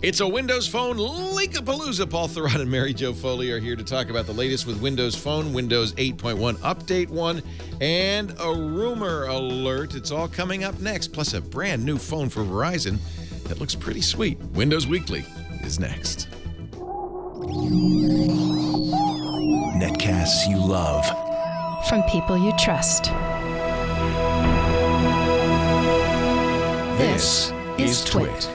It's a Windows Phone leak-a-pallooza. Paul THURROTT and Mary Jo Foley are here to talk about the latest with Windows Phone, Windows 8.1 Update 1, and a rumor alert. It's all coming up next, plus a brand new phone for Verizon that looks pretty sweet. Windows Weekly is next. Netcasts you love. From people you trust. This is Twit.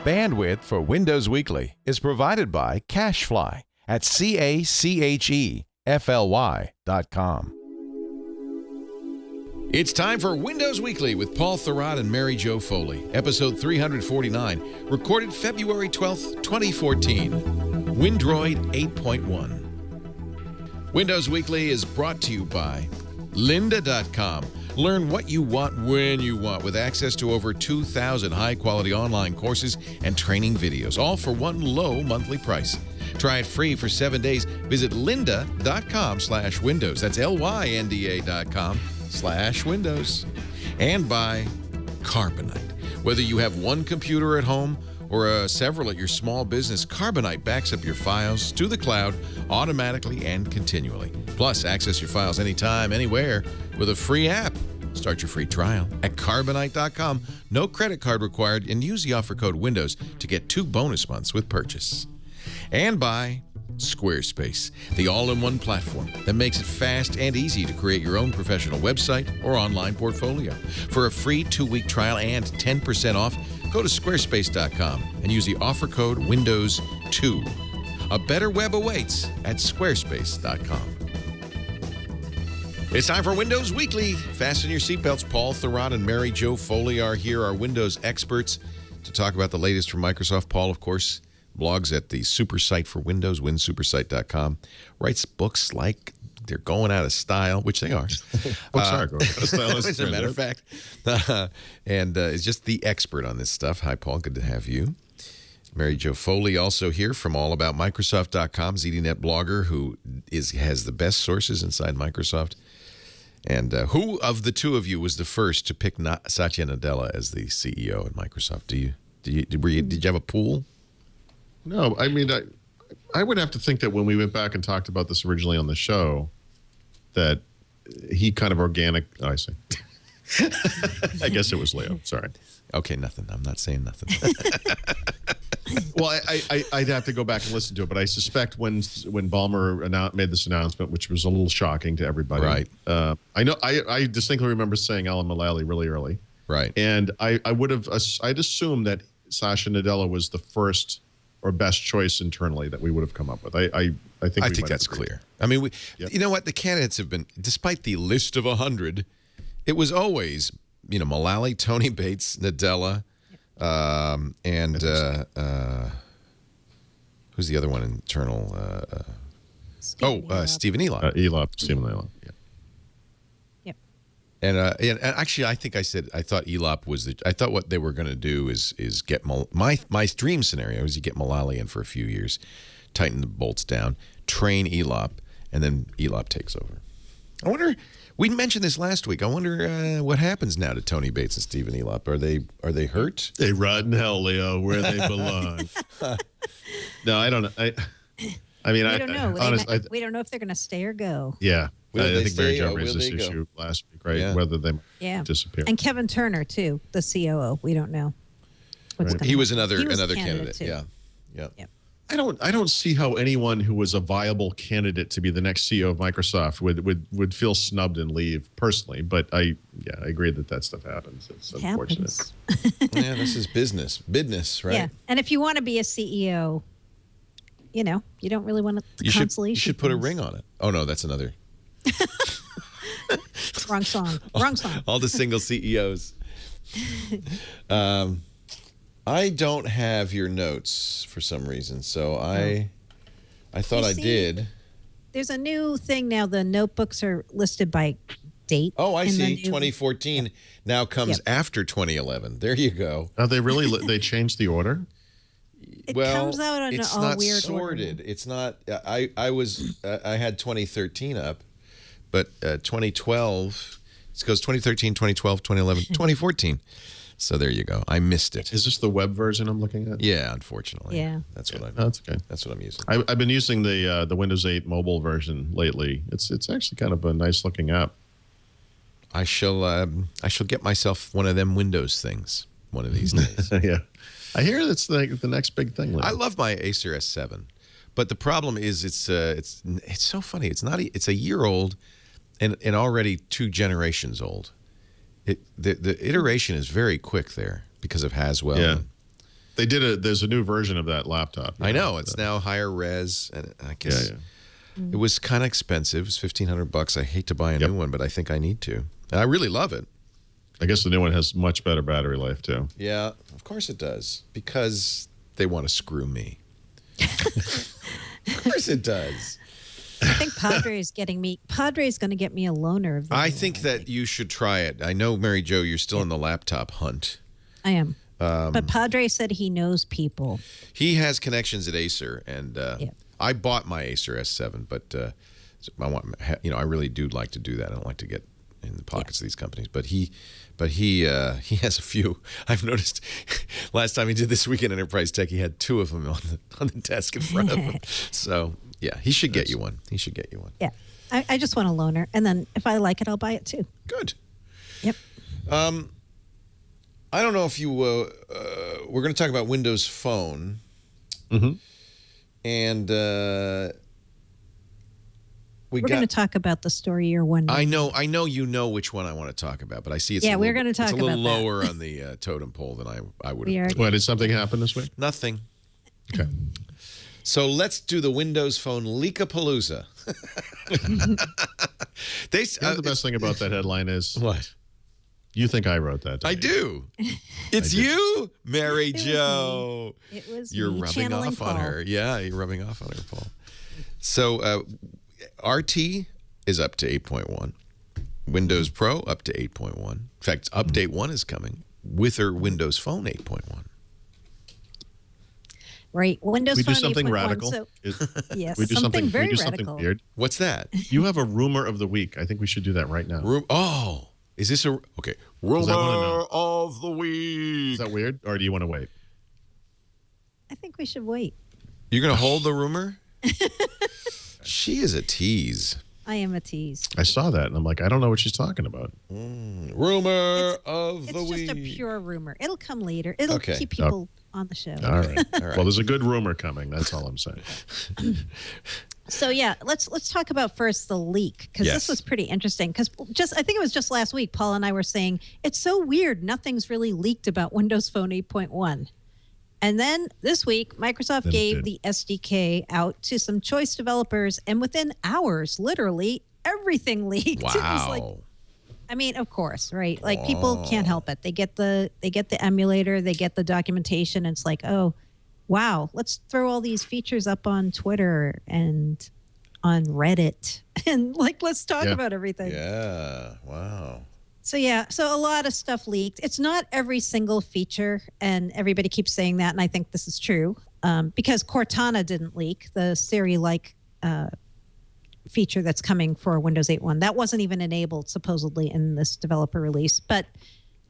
Bandwidth for Windows Weekly is provided by CacheFly at CACHEFLY.com. It's time for Windows Weekly with Paul THURROTT and Mary Jo Foley, episode 349, recorded February 12th, 2014. Windroid 8.1. Windows Weekly is brought to you by lynda.com. Learn what you want when you want with access to over 2,000 high-quality online courses and training videos, all for one low monthly price. Try it free for 7 days. Visit lynda.com/windows. That's lynda.com/windows. And by Carbonite. Whether you have one computer at home or several at your small business, Carbonite backs up your files to the cloud automatically and continually. Plus, access your files anytime, anywhere with a free app. Start your free trial at Carbonite.com. No credit card required, and use the offer code WINDOWS to get 2 bonus months with purchase. And by Squarespace, the all-in-one platform that makes it fast and easy to create your own professional website or online portfolio. For a free 2-week trial and 10% off, go to squarespace.com and use the offer code WINDOWS2. A better web awaits at squarespace.com. It's time for Windows Weekly. Fasten your seatbelts. Paul THURROTT and Mary Jo Foley are here, our Windows experts, to talk about the latest from Microsoft. Paul, of course, blogs at the super site for Windows, winsupersite.com. Writes books like they're going out of style, which they are. Books are going out of style. As a matter of fact. And is just the expert on this stuff. Hi, Paul. Good to have you. Mary Jo Foley also here from allaboutmicrosoft.com, ZDNet blogger who has the best sources inside Microsoft. And who of the two of you was the first to pick Satya Nadella as the CEO at Microsoft? Did you have a pool? No, I mean, I would have to think that when we went back and talked about this originally on the show, that he kind of I see. I guess it was Leo. Sorry. Okay, nothing. I'm not saying nothing. Well, I'd have to go back and listen to it, but I suspect when Ballmer made this announcement, which was a little shocking to everybody. Right. I distinctly remember saying Alan Mullally really early. Right. And I'd assume that Satya Nadella was the first or best choice internally that we would have come up with. I think that's clear. I mean, you know what? The candidates have been, despite the list of 100, it was always, Mullally, Tony Bates, Nadella, and who's the other one internal? Stephen Elop. Stephen Elop. Yeah. Yep. And actually, I thought Elop was I thought what they were going to do is get my dream scenario is you get Mullally in for a few years, tighten the bolts down, train Elop, and then Elop takes over. I wonder. We mentioned this last week. I wonder what happens now to Tony Bates and Stephen Elop. Are they hurt? They rot in hell, Leo, where they belong. No, I don't know. I mean, we don't know. We don't know if they're going to stay or go. Yeah. I think Mary Jo or raised will this they issue go? last week, right? Yeah. Whether they disappear. And Kevin Turner, too, the COO. We don't know. He was another candidate. Too. Yeah. Yep. I don't see how anyone who was a viable candidate to be the next CEO of Microsoft would feel snubbed and leave personally. But I agree that stuff happens. It's unfortunate. Yeah, this is business, right? Yeah, and if you want to be a CEO, you don't really want the consolation. You should put a ring on it. Oh no, that's another. Wrong song. All the single CEOs. I don't have your notes for some reason, so I thought I did. There's a new thing now. The notebooks are listed by date. Oh, I see. 2014 now comes after 2011. There you go. Are they really? They changed the order? It comes out in a weird sorted. order. It's not. I had 2013 up, but 2012. It goes 2013, 2012, 2011, 2014. So there you go. I missed it. Is this the web version I'm looking at? Yeah, unfortunately. Yeah. That's what That's okay. That's what I'm using. I've been using the Windows 8 mobile version lately. It's actually kind of a nice looking app. I shall get myself one of them Windows things one of these days. Yeah. I hear that's the next big thing. Lately. I love my Acer S7, but the problem is it's so funny. It's a year old, and already 2 generations old. The iteration is very quick there because of Haswell. Yeah. There's a new version of that laptop. I know it's now higher res, and I guess it was kind of expensive. It was $1,500. I hate to buy a new one, but I think I need to. And I really love it. I guess the new one has much better battery life too. Yeah, of course it does, because they want to screw me. Of course it does. I think Padre's going to get me a loaner. Of I think that you should try it. I know, Mary Jo, you're still in the laptop hunt. I am. But Padre said he knows people. He has connections at Acer, and I bought my Acer S7, but I really do like to do that. I don't like to get in the pockets of these companies, but he has a few. I've noticed last time he did this Weekend Enterprise Tech, he had 2 of them on the desk in front of him. So yeah, he should get you one. He should get you one. Yeah, I just want a loaner, and then if I like it, I'll buy it too. Good. Yep. I don't know if you we're going to talk about Windows Phone, and we're going to talk about the story you're wondering. I know you know which one I want to talk about, but I see it's we're going to talk about it's a little that. lower on the totem pole than I would have. What, did something happen this week? Nothing. Okay. So let's do the Windows Phone leak-a-pallooza. The best thing about that headline is what? You think I wrote that? I do. It's you, Mary Jo. It was You're me, rubbing channeling off on Paul. her. Yeah, you're rubbing off on her, Paul. So RT is up to 8.1. Windows Pro up to 8.1. In fact, Update 1 is coming with her Windows Phone 8.1. Right. Windows we Phone do something 8.1, radical. So, yes, we do something very we do radical. something weird. What's that? You have a rumor of the week. I think we should do that right now. Is this a okay? I wanna Rumor know. of the week. Is that weird, or do you want to wait? I think we should wait. You're gonna hold the rumor? She is a tease. I am a tease. I saw that, and I'm like, I don't know what she's talking about. Rumor of the week. It's just a pure rumor. It'll come later. It'll keep people on the show. All right. All right. Well, there's a good rumor coming. That's all I'm saying. So yeah, let's talk about first the leak, because this was pretty interesting. Because I think it was just last week, Paul and I were saying it's so weird. Nothing's really leaked about Windows Phone 8.1. And then this week, Microsoft gave the SDK out to some choice developers, and within hours, literally everything leaked. Wow. It was like, I mean, of course, right? Like people can't help it. They get the emulator, they get the documentation. And it's like, oh, wow, let's throw all these features up on Twitter and on Reddit, and like let's talk about everything. Yeah. Wow. So a lot of stuff leaked. It's not every single feature, and everybody keeps saying that, and I think this is true because Cortana didn't leak, the Siri-like feature that's coming for Windows 8.1. That wasn't even enabled supposedly in this developer release, but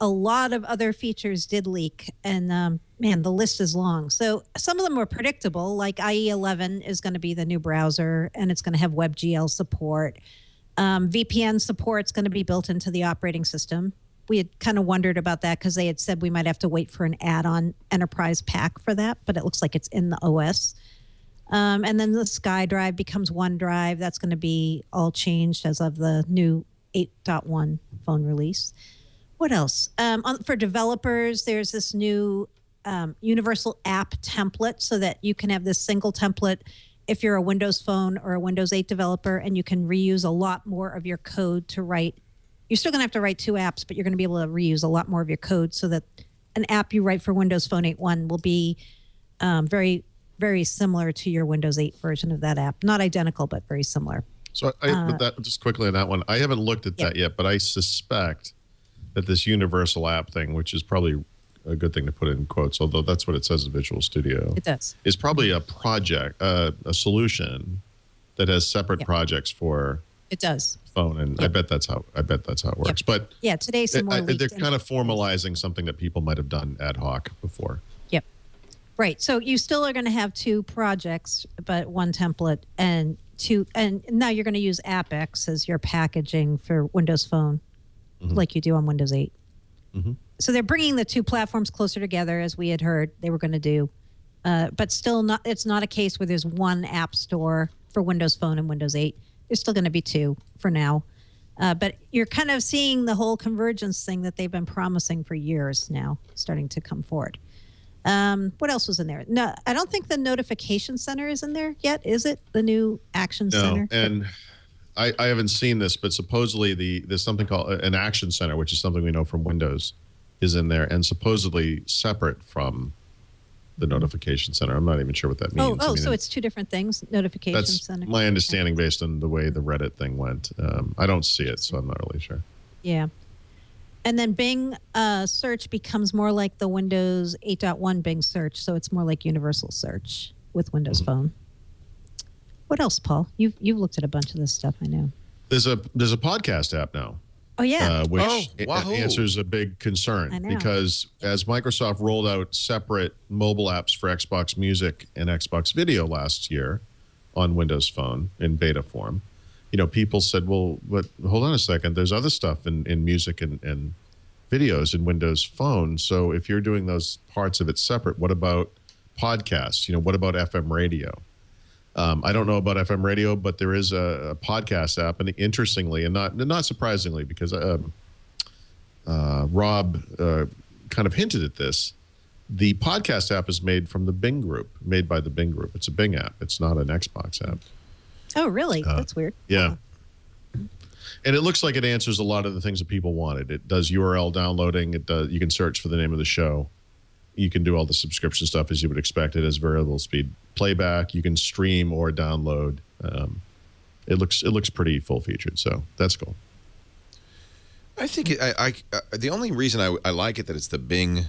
a lot of other features did leak, and man, the list is long. So some of them were predictable, like IE 11 is going to be the new browser, and it's going to have WebGL support. VPN support's going to be built into the operating system. We had kind of wondered about that because they had said we might have to wait for an add-on enterprise pack for that, but it looks like it's in the OS. And then the SkyDrive becomes OneDrive. That's going to be all changed as of the new 8.1 phone release. What else? For developers, there's this new universal app template so that you can have this single template if you're a Windows Phone or a Windows 8 developer, and you can reuse a lot more of your code to write. You're still going to have to write 2 apps, but you're going to be able to reuse a lot more of your code so that an app you write for Windows Phone 8.1 will be very, very similar to your Windows 8 version of that app. Not identical, but very similar. So but that, just quickly on that one, I haven't looked at that yet, but I suspect that this universal app thing, which is probably a good thing to put in quotes, although that's what it says in Visual Studio. It does. Is probably a project, a solution that has separate projects for. It does. phone, and I bet that's how it works. But yeah, today's some more leaked they're kind of formalizing something that people might have done ad hoc before. Yep. Right. So you still are going to have 2 projects, but 1 template and now you're going to use AppX as your packaging for Windows Phone, like you do on Windows 8. So they're bringing the 2 platforms closer together, as we had heard they were going to do. But still not. It's not a case where there's one app store for Windows Phone and Windows 8. There's still going to be 2 for now. But you're kind of seeing the whole convergence thing that they've been promising for years now starting to come forward. What else was in there? No, I don't think the notification center is in there yet, is it? The new action center? No, and I haven't seen this, but supposedly there's something called an action center, which is something we know from Windows, is in there, and supposedly separate from the notification center. I'm not even sure what that means. So it's 2 different things, notification center? That's my understanding based on the way the Reddit thing went. I don't see it, so I'm not really sure. Yeah. And then Bing search becomes more like the Windows 8.1 Bing search, so it's more like universal search with Windows Phone. What else, Paul? You've looked at a bunch of this stuff, I know. There's a podcast app now. Oh, yeah. Which answers a big concern because as Microsoft rolled out separate mobile apps for Xbox Music and Xbox Video last year on Windows Phone in beta form, people said, well, but hold on a second. There's other stuff in music and videos in Windows Phone. So if you're doing those parts of it separate, what about podcasts? What about FM radio? I don't know about FM radio, but there is a podcast app, and interestingly, and not surprisingly, because Rob kind of hinted at this, the podcast app is made by the Bing Group. It's a Bing app. It's not an Xbox app. Oh, really? That's weird. Yeah. And it looks like it answers a lot of the things that people wanted. It does URL downloading. You can search for the name of the show. You can do all the subscription stuff as you would expect. It has variable speed playback. You can stream or download. It looks pretty full featured, so that's cool. I think the only reason I like it that it's the Bing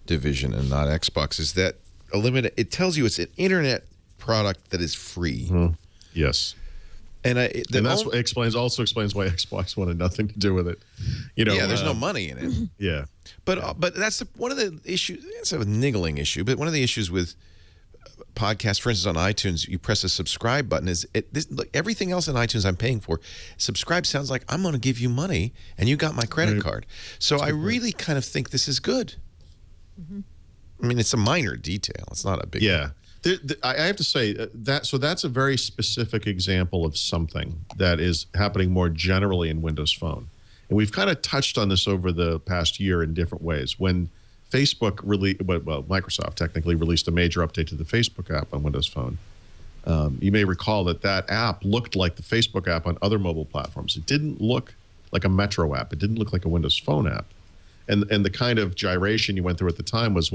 division and not Xbox is that it tells you it's an internet product that is free. Yes. And that's what explains why Xbox wanted nothing to do with it. There's no money in it. Yeah. But that's one of the issues. It's a niggling issue, but one of the issues with podcasts, for instance, on iTunes, you press a subscribe button. Everything else in iTunes I'm paying for, subscribe sounds like I'm going to give you money and you got my credit card. So I really kind of think this is good. I mean, it's a minor detail. It's not a big one. I have to say that's a very specific example of something that is happening more generally in Windows Phone. And we've kind of touched on this over the past year in different ways. When Microsoft technically released a major update to the Facebook app on Windows Phone, you may recall that app looked like the Facebook app on other mobile platforms. It didn't look like a Metro app. It didn't look like a Windows Phone app. And the kind of gyration you went through at the time was,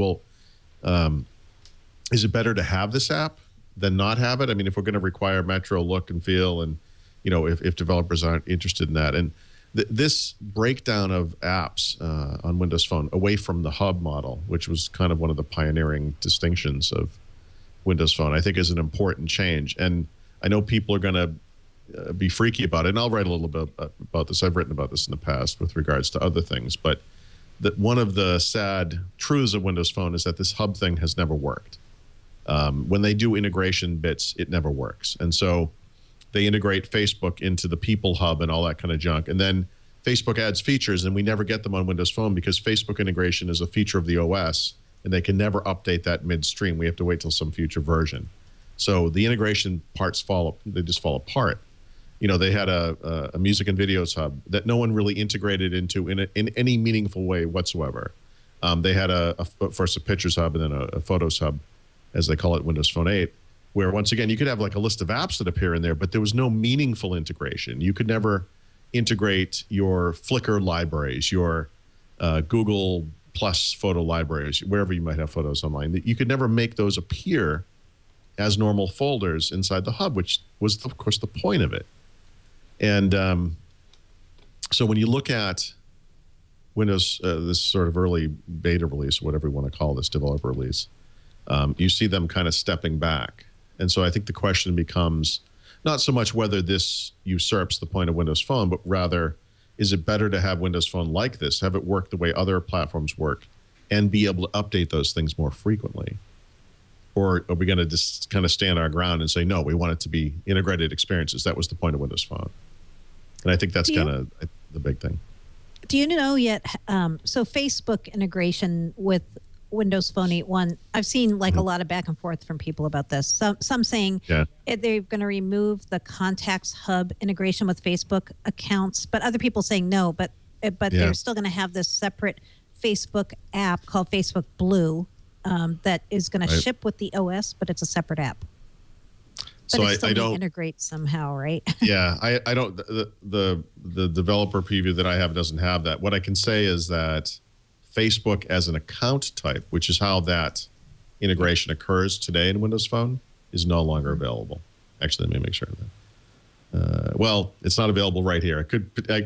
is it better to have this app than not have it? I mean, if we're going to require Metro look and feel, and if developers aren't interested in that, and this breakdown of apps on Windows Phone away from the hub model, which was kind of one of the pioneering distinctions of Windows Phone, I think is an important change. And I know people are going to be freaky about it, and I'll write a little bit about this. I've written about this in the past with regards to other things, but one of the sad truths of Windows Phone is that this hub thing has never worked. When they do integration bits, it never works. And so they integrate Facebook into the People Hub and all that kind of junk. And then Facebook adds features, and we never get them on Windows Phone because Facebook integration is a feature of the OS, and they can never update that midstream. We have to wait till some future version. So the integration parts they just fall apart. They had a music and videos hub that no one really integrated into in any meaningful way whatsoever. They had first a pictures hub and then a photos hub, as they call it, Windows Phone 8, where once again, you could have like a list of apps that appear in there, but there was no meaningful integration. You could never integrate your Flickr libraries, your Google Plus photo libraries, wherever you might have photos online. You could never make those appear as normal folders inside the hub, which was, of course, the point of it. And so when you look at Windows, this sort of early beta release, whatever you want to call this, developer release, you see them kind of stepping back. And so I think the question becomes, not so much whether this usurps the point of Windows Phone, but rather, is it better to have Windows Phone like this, have it work the way other platforms work, and be able to update those things more frequently? Or are we going to just kind of stand our ground and say, no, we want it to be integrated experiences? That was the point of Windows Phone. And I think that's kind of the big thing. Do you know yet? So Facebook integration with Windows Phone 8.1, I've seen like a lot of back and forth from people about this. Some saying they're going to remove the Contacts Hub integration with Facebook accounts, but other people saying no, but they're still going to have this separate Facebook app called Facebook Blue that is going to ship with the OS, but it's a separate app. But so it's still I don't integrate somehow, right? Yeah, I don't. The developer preview that I have doesn't have that. What I can say is that Facebook as an account type, which is how that integration occurs today in Windows Phone, is no longer available. Actually, let me make sure of that. Well, it's not available right here.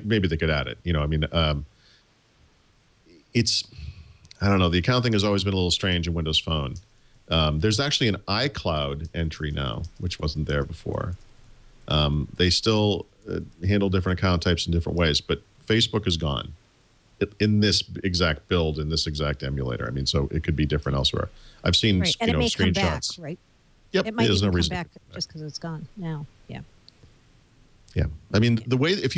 Maybe they could add it. I don't know. The account thing has always been a little strange in Windows Phone. There's actually an iCloud entry now, which wasn't there before. They still handle different account types in different ways, but Facebook is gone in this exact build, in this exact emulator. I mean, so it could be different elsewhere. I've seen And it may screenshots. come back, right? Yep, It might there's even no come reason back just because it's gone now. Yeah. Yeah, I mean, the way, if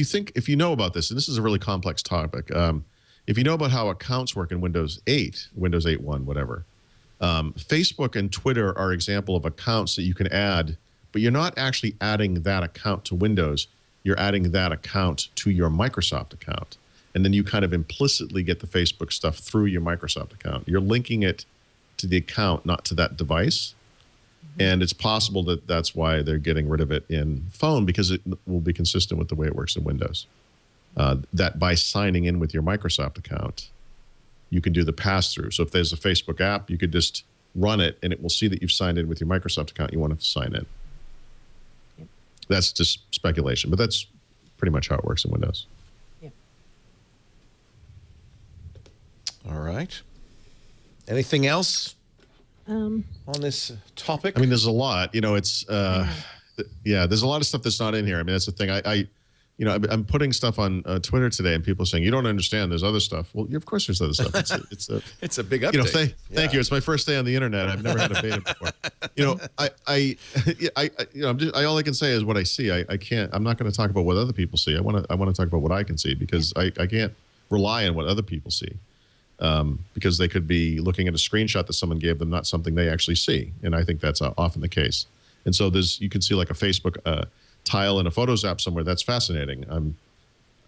you know about this, and this is a really complex topic, if you know about how accounts work in Windows 8, Windows 8.1, whatever, Facebook and Twitter are example of accounts that you can add, but you're not actually adding that account to Windows. You're adding that account to your Microsoft account. And then you kind of implicitly get the Facebook stuff through your Microsoft account. You're linking it to the account, not to that device. And it's possible that that's why they're getting rid of it in phone, because it will be consistent with the way it works in Windows. That by signing in with your Microsoft account, you can do the pass-through. So if there's a Facebook app, you could just run it, and it will see that you've signed in with your Microsoft account. You want it to sign in. Yep. That's just speculation, but that's pretty much how it works in Windows. Yep. All right. Anything else on this topic? I mean, there's a lot. It's there's a lot of stuff that's not in here. I mean, that's the thing. I'm putting stuff on Twitter today, and people are saying, you don't understand, there's other stuff. Well, of course there's other stuff. It's a big update. Thank you. It's my first day on the internet. I've never had a beta before. All I can say is what I see. I'm not going to talk about what other people see. I want to talk about what I can see, because I can't rely on what other people see. Because they could be looking at a screenshot that someone gave them, not something they actually see. And I think that's often the case. And so you can see like a Facebook tile in a Photos app somewhere. That's fascinating.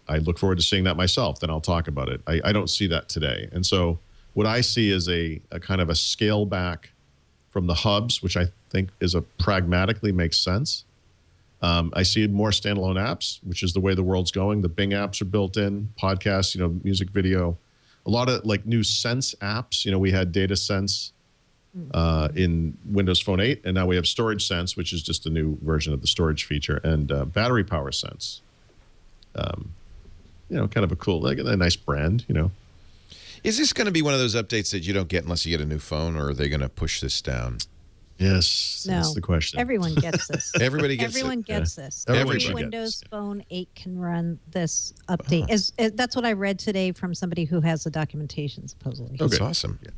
I look forward to seeing that myself. Then I'll talk about it. I don't see that today. And so what I see is a kind of a scale back from the hubs, which I think pragmatically makes sense. I see more standalone apps, which is the way the world's going. The Bing apps are built in, podcasts, music, video, a lot of like new Sense apps. We had Data Sense in Windows Phone 8, and now we have Storage Sense, which is just a new version of the storage feature, and Battery Power Sense. Kind of a cool, like a nice brand. Is this going to be one of those updates that you don't get unless you get a new phone, or are they going to push this down? Yes, no, that's the question. Everyone gets this. Everybody gets Everyone gets this. Everybody Every Windows Phone 8 can run this update. That's what I read today from somebody who has the documentation, supposedly. That's awesome. Yeah.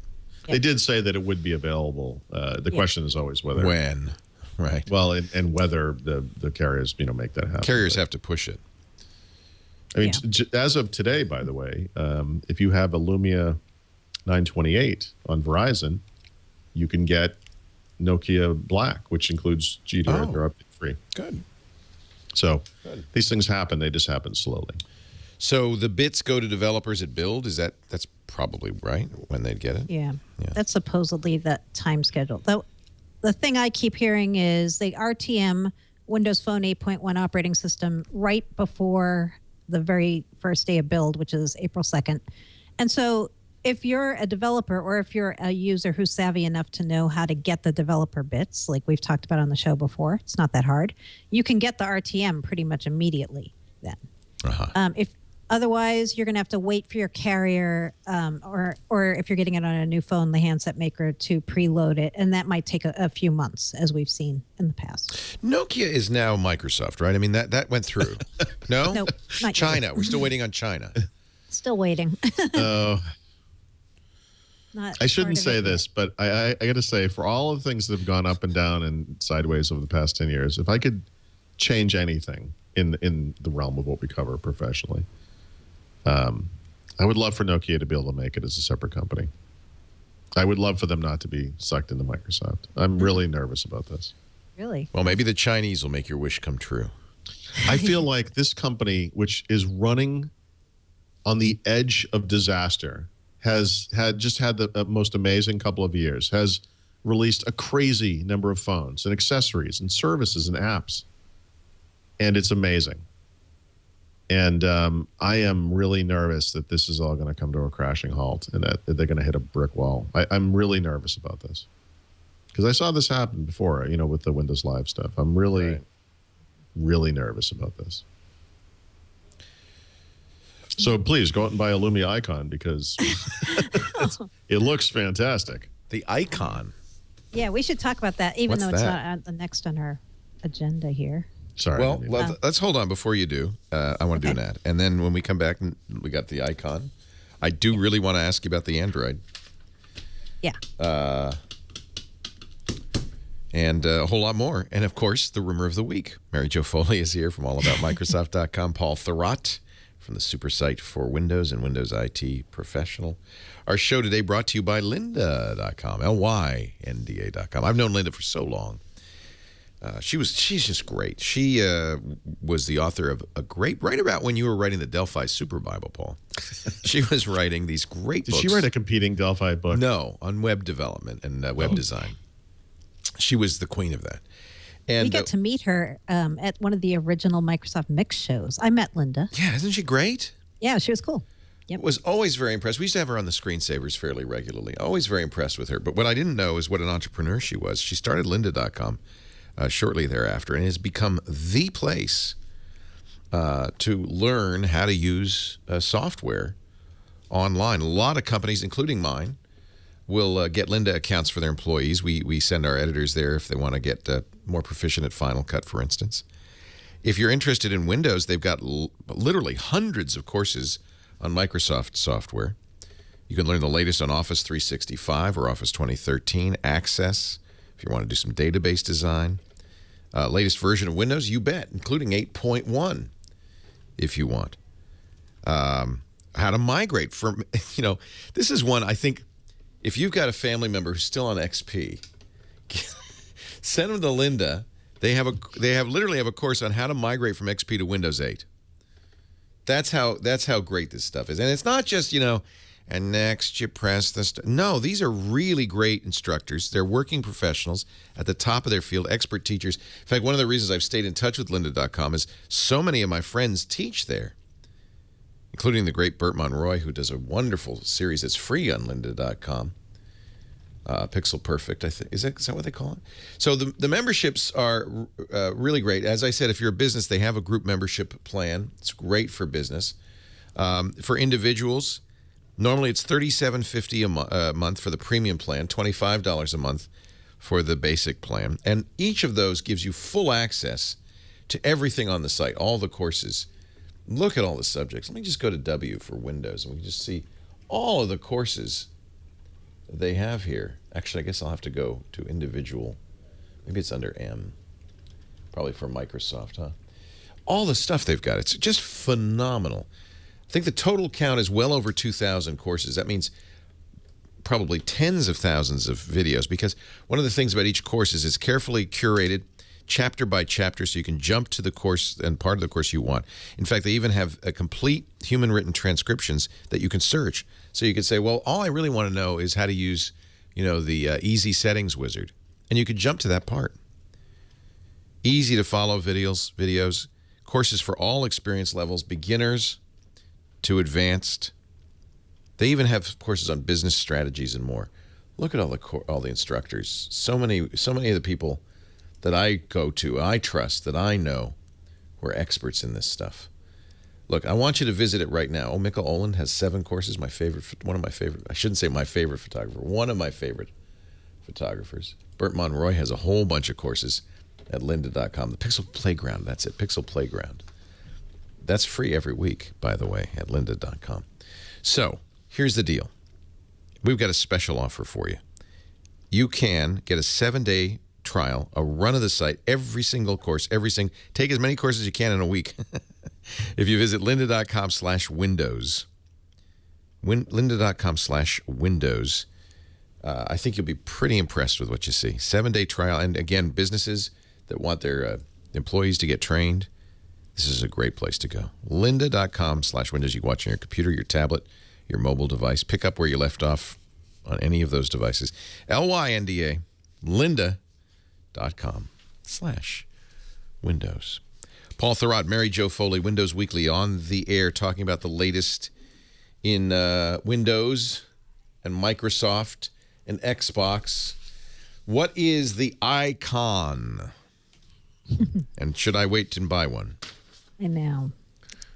They did say that it would be available. The question is always whether. When, right. Well, and whether the carriers, make that happen. Carriers have to push it. I mean, as of today, by the way, if you have a Lumia 928 on Verizon, you can get Nokia Black, which includes GDR. They're update free. Good. So these things happen. They just happen slowly. So the bits go to developers at build. That's probably right when they'd get it? Yeah. That's supposedly the time schedule. Though the thing I keep hearing is the RTM Windows Phone 8.1 operating system right before the very first day of build, which is April 2nd. And so if you're a developer, or if you're a user who's savvy enough to know how to get the developer bits, like we've talked about on the show before, it's not that hard. You can get the RTM pretty much immediately then. Otherwise, you're going to have to wait for your carrier, or if you're getting it on a new phone, the handset maker to preload it, and that might take a few months, as we've seen in the past. Nokia is now Microsoft, right? I mean, that went through. No? Nope, not China. yet. We're still waiting on China. Still waiting. I shouldn't say this, but I got to say, for all of the things that have gone up and down and sideways over the past 10 years, if I could change anything in the realm of what we cover professionally, I would love for Nokia to be able to make it as a separate company. I would love for them not to be sucked into Microsoft. I'm really nervous about this. Really? Well, maybe the Chinese will make your wish come true. I feel like this company, which is running on the edge of disaster, has had the most amazing couple of years, has released a crazy number of phones and accessories and services and apps. And it's amazing. And I am really nervous that this is all going to come to a crashing halt and that they're going to hit a brick wall. I'm really nervous about this. Because I saw this happen before, with the Windows Live stuff. I'm really, really nervous about this. So please go out and buy a Lumia Icon because it looks fantastic. The Icon. Yeah, we should talk about that, even What's though it's that? not the next on our agenda here. Sorry. Well, let's hold on before you do. I want to do an ad. And then when we come back, we got the Icon. I do really want to ask you about the Android. Yeah. And a whole lot more. And, of course, the rumor of the week. Mary Jo Foley is here from allaboutmicrosoft.com. Paul THURROTT from the super site for Windows and Windows IT Professional. Our show today brought to you by lynda.com, lynda.com. I've known Linda for so long. She's just great. She was the author of right about when you were writing the Delphi Super Bible, Paul. She was writing these great books. Did she write a competing Delphi book? No, on web development and web design. She was the queen of that. And we got to meet her at one of the original Microsoft Mix shows. I met Linda. Yeah, isn't she great? Yeah, she was cool. Yep. Was always very impressed. We used to have her on the screensavers fairly regularly. Always very impressed with her. But what I didn't know is what an entrepreneur she was. She started lynda.com shortly thereafter and has become the place to learn how to use software online. A lot of companies, including mine, will get Lynda accounts for their employees. We send our editors there if they want to get more proficient at Final Cut, for instance. If you're interested in Windows, they've got literally hundreds of courses on Microsoft software. You can learn the latest on Office 365 or Office 2013, Access, if you want to do some database design. Latest version of Windows, you bet, including 8.1 if you want. How to migrate from, this is one I think, if you've got a family member who's still on XP, send them to Lynda. They literally have a course on how to migrate from XP to Windows 8. That's how great this stuff is. And it's not just, and next you press this. No, these are really great instructors. They're working professionals at the top of their field, expert teachers. In fact, one of the reasons I've stayed in touch with lynda.com is so many of my friends teach there, including the great Bert Monroy, who does a wonderful series that's free on lynda.com. Pixel Perfect, I think. Is that what they call it? So the memberships are really great. As I said, if you're a business, they have a group membership plan. It's great for business. For individuals, normally it's $37.50 a month for the premium plan, $25 a month for the basic plan. And each of those gives you full access to everything on the site, all the courses. Look at all the subjects. Let me just go to W for Windows, and we can just see all of the courses they have here. Actually, I guess I'll have to go to individual. Maybe it's under M. Probably for Microsoft, huh? All the stuff they've got, it's just phenomenal. I think the total count is well over 2,000 courses. That means probably tens of thousands of videos, because one of the things about each course is it's carefully curated chapter by chapter, so you can jump to the course and part of the course you want. In fact, they even have a complete human-written transcriptions that you can search. So you could say, well, all I really want to know is how to use, the easy settings wizard. And you could jump to that part. Easy to follow videos, courses for all experience levels, beginners to advanced. They even have courses on business strategies and more. Look at all the instructors. So many of the people that I go to, I trust, that I know, who are experts in this stuff. Look, I want you to visit it right now. Oh, Mikkel Olin has 7 courses. One of my favorite. I shouldn't say my favorite photographer. One of my favorite photographers. Bert Monroy has a whole bunch of courses at lynda.com. The Pixel Playground, that's it. Pixel Playground. That's free every week, by the way, at lynda.com. So, here's the deal. We've got a special offer for you. You can get a 7-day trial, a run of the site, every single course, take as many courses as you can in a week. If you visit lynda.com/windows, lynda.com/windows, I think you'll be pretty impressed with what you see. 7-day trial. And again, businesses that want their employees to get trained, this is a great place to go. lynda.com/windows. You can watch on your computer, your tablet, your mobile device. Pick up where you left off on any of those devices. LYNDA, lynda.com/windows. Paul THURROTT, Mary Jo Foley, Windows Weekly on the air, talking about the latest in Windows and Microsoft and Xbox. What is the icon? And should I wait and buy one? I know.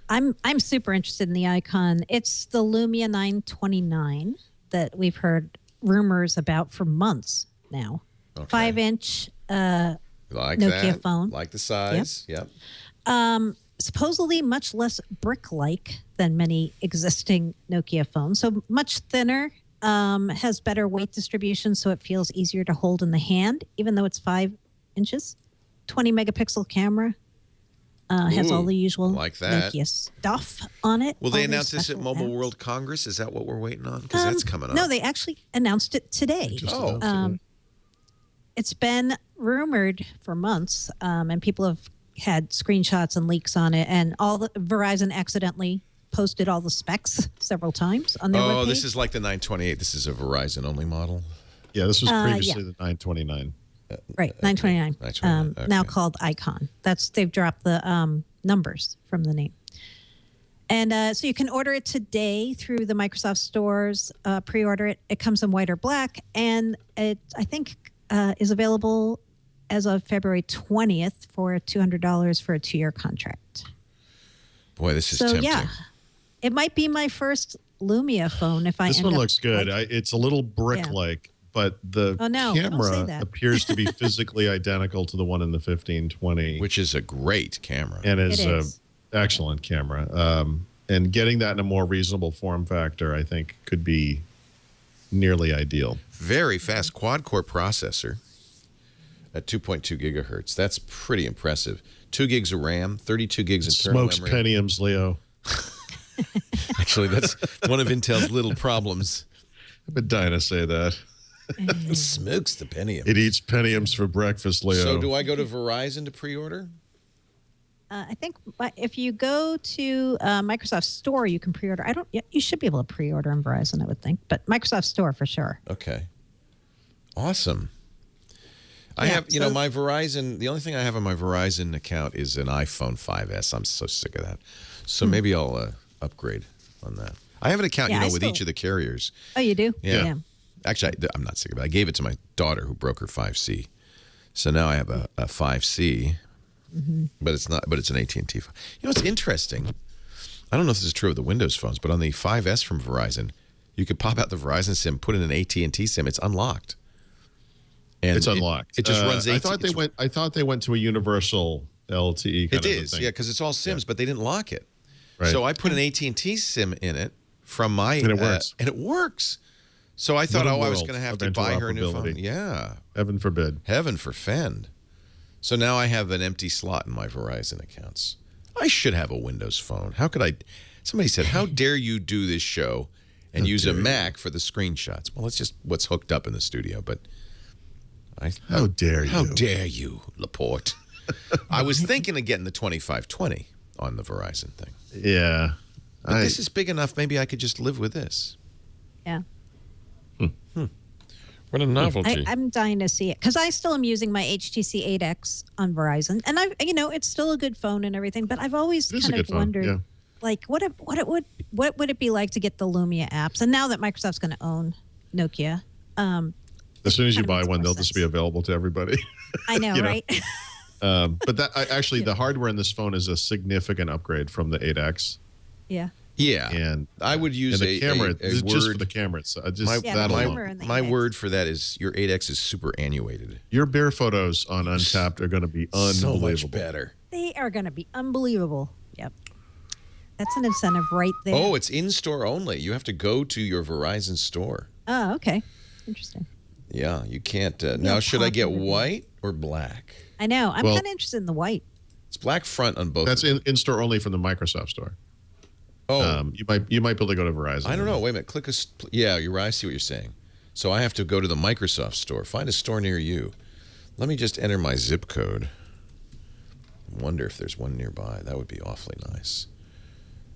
I'm super interested in the icon. It's the Lumia 929 that we've heard rumors about for months now. Okay. 5-inch like Nokia phone. Like the size. Yep. Supposedly much less brick-like than many existing Nokia phones. So much thinner, has better weight distribution, so it feels easier to hold in the hand, even though it's 5 inches. 20-megapixel camera. Has all the usual Nokia stuff on it. Will they announce this at Mobile World Congress? Is that what we're waiting on? Because that's coming up. No, they actually announced it today. It's been rumored for months, and people have had screenshots and leaks on it, and Verizon accidentally posted all the specs several times on their webpage. Oh, this is like the 928. This is a Verizon-only model? Yeah, this was previously the 929. Right, 929. Okay. Now called Icon. They've dropped the numbers from the name. And so you can order it today through the Microsoft stores, pre-order it. It comes in white or black, and it, I think, is available as of February 20th for $200 for a 2-year contract. Boy, this is tempting. Yeah, it might be my first Lumia phone if I This end one up looks good. It's a little brick-like, but the camera appears to be physically identical to the one in the 1520. Which is a great camera. And is an excellent camera. And getting that in a more reasonable form factor, I think, could be nearly ideal. Very fast quad-core processor at 2.2 gigahertz. That's pretty impressive. 2 gigs of RAM, 32 gigs internal memory. Smokes Pentiums, Leo. Actually, that's one of Intel's little problems. I've been dying to say that. Smokes the Pentium. It eats Pentiums for breakfast, Leo. So do I go to Verizon to pre-order? I think if you go to Microsoft Store, you can pre-order. You should be able to pre-order on Verizon, I would think, but Microsoft Store for sure. Okay. Awesome. I have, my Verizon, the only thing I have on my Verizon account is an iPhone 5S. I'm so sick of that. So maybe I'll upgrade on that. I have an account, with each of the carriers. Oh, you do? Yeah. Actually, I'm not sick of it. I gave it to my daughter who broke her 5C. So now I have a 5C, but it's not. But it's an AT&T phone. It's interesting. I don't know if this is true of the Windows phones, but on the 5S from Verizon, you could pop out the Verizon SIM, put in an AT&T SIM. It's unlocked. And it's unlocked. It just runs. I thought they went to a universal LTE. It is, because it's all SIMs, but they didn't lock it. Right. So I put an AT&T SIM in it from my, and it works. And it works. So I thought, I was going to have to buy her a new phone. Yeah. Heaven forbid. Heaven forfend. So now I have an empty slot in my Verizon accounts. I should have a Windows phone. How could I? Somebody said, how dare you do this show and use a Mac for the screenshots? Well, it's just what's hooked up in the studio. But how dare you? How dare you, Laporte? I was thinking of getting the 2520 on the Verizon thing. Yeah. But this is big enough. Maybe I could just live with this. Yeah. What a novelty. I'm dying to see it because I still am using my HTC 8X on Verizon, and it's still a good phone and everything. But I've always kind of wondered, like, what would it be like to get the Lumia apps? And now that Microsoft's going to own Nokia, as soon as you buy one, they'll just be available to everybody. I know, right? But that actually, the hardware in this phone is a significant upgrade from the 8X. Yeah. Yeah. And I would use and the camera, a just for word. the camera. Just Yeah, that the alone. camera and the My 8X. word for that is your 8X is superannuated. Your beer photos on Untapped are going to be unbelievable. So much better. They are going to be unbelievable. Yep. That's an incentive right there. Oh, it's in-store only. You have to go to your Verizon store. Oh, okay. Interesting. Yeah, you can't. Now, should I get white or black? I know. I'm Well- kind of interested in the white. It's black front on both. That's in-store only from the Microsoft store. Oh, You might be able to go to Verizon. I don't know. Wait a minute. Click a. Yeah, you're right. I see what you're saying. So I have to go to the Microsoft store. Find a store near you. Let me just enter my zip code. Wonder if there's one nearby. That would be awfully nice.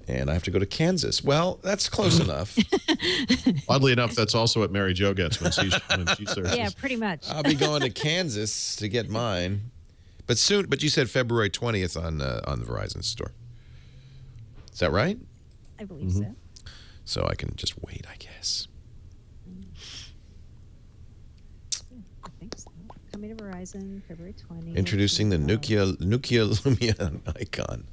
And I have to go to Kansas. Well, that's close enough. Oddly enough, that's also what Mary Jo gets when she searches. Yeah, pretty much. I'll be going to Kansas to get mine. But soon. But you said February 20th on the Verizon store. Is that right? I believe so. So I can just wait, I guess. I think so. Coming to Verizon, February 20th. Introducing the Nokia Lumia icon.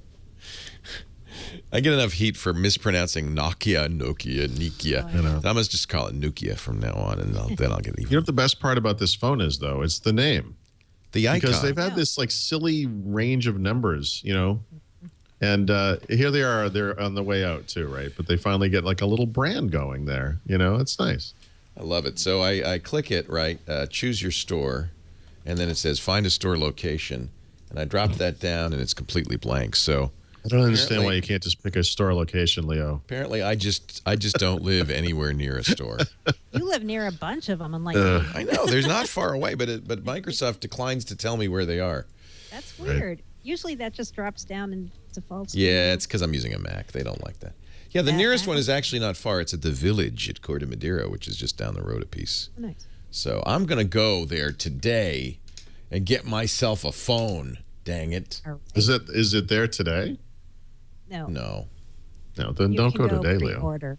I get enough heat for mispronouncing Nokia. I know. I must just call it Nokia from now on, and then I'll get even. You know what the best part about this phone is, though? It's the name. The icon. Because they've had this like silly range of numbers, and here they are. They're on the way out too, right? But they finally get like a little brand going there. It's nice. I love it. So I click it, right? Choose your store, and then it says find a store location, and I drop that down, and it's completely blank. So I don't understand why you can't just pick a store location, Leo. apparently, I just don't live anywhere near a store. You live near a bunch of them. I'm like, I know they're not far away, but Microsoft declines to tell me where they are. that's weird. Usually that just drops down and defaults. to- Yeah, it's because I'm using a Mac. They don't like that. Yeah, the Yeah, nearest I one is actually not far. It's at the Village at Corte Madera, which is just down the road a piece. Oh, nice. So I'm going to go there today and get myself a phone. Dang it. All right. Is it there today? No. No. No, then You don't can go today, Leo. pre-order.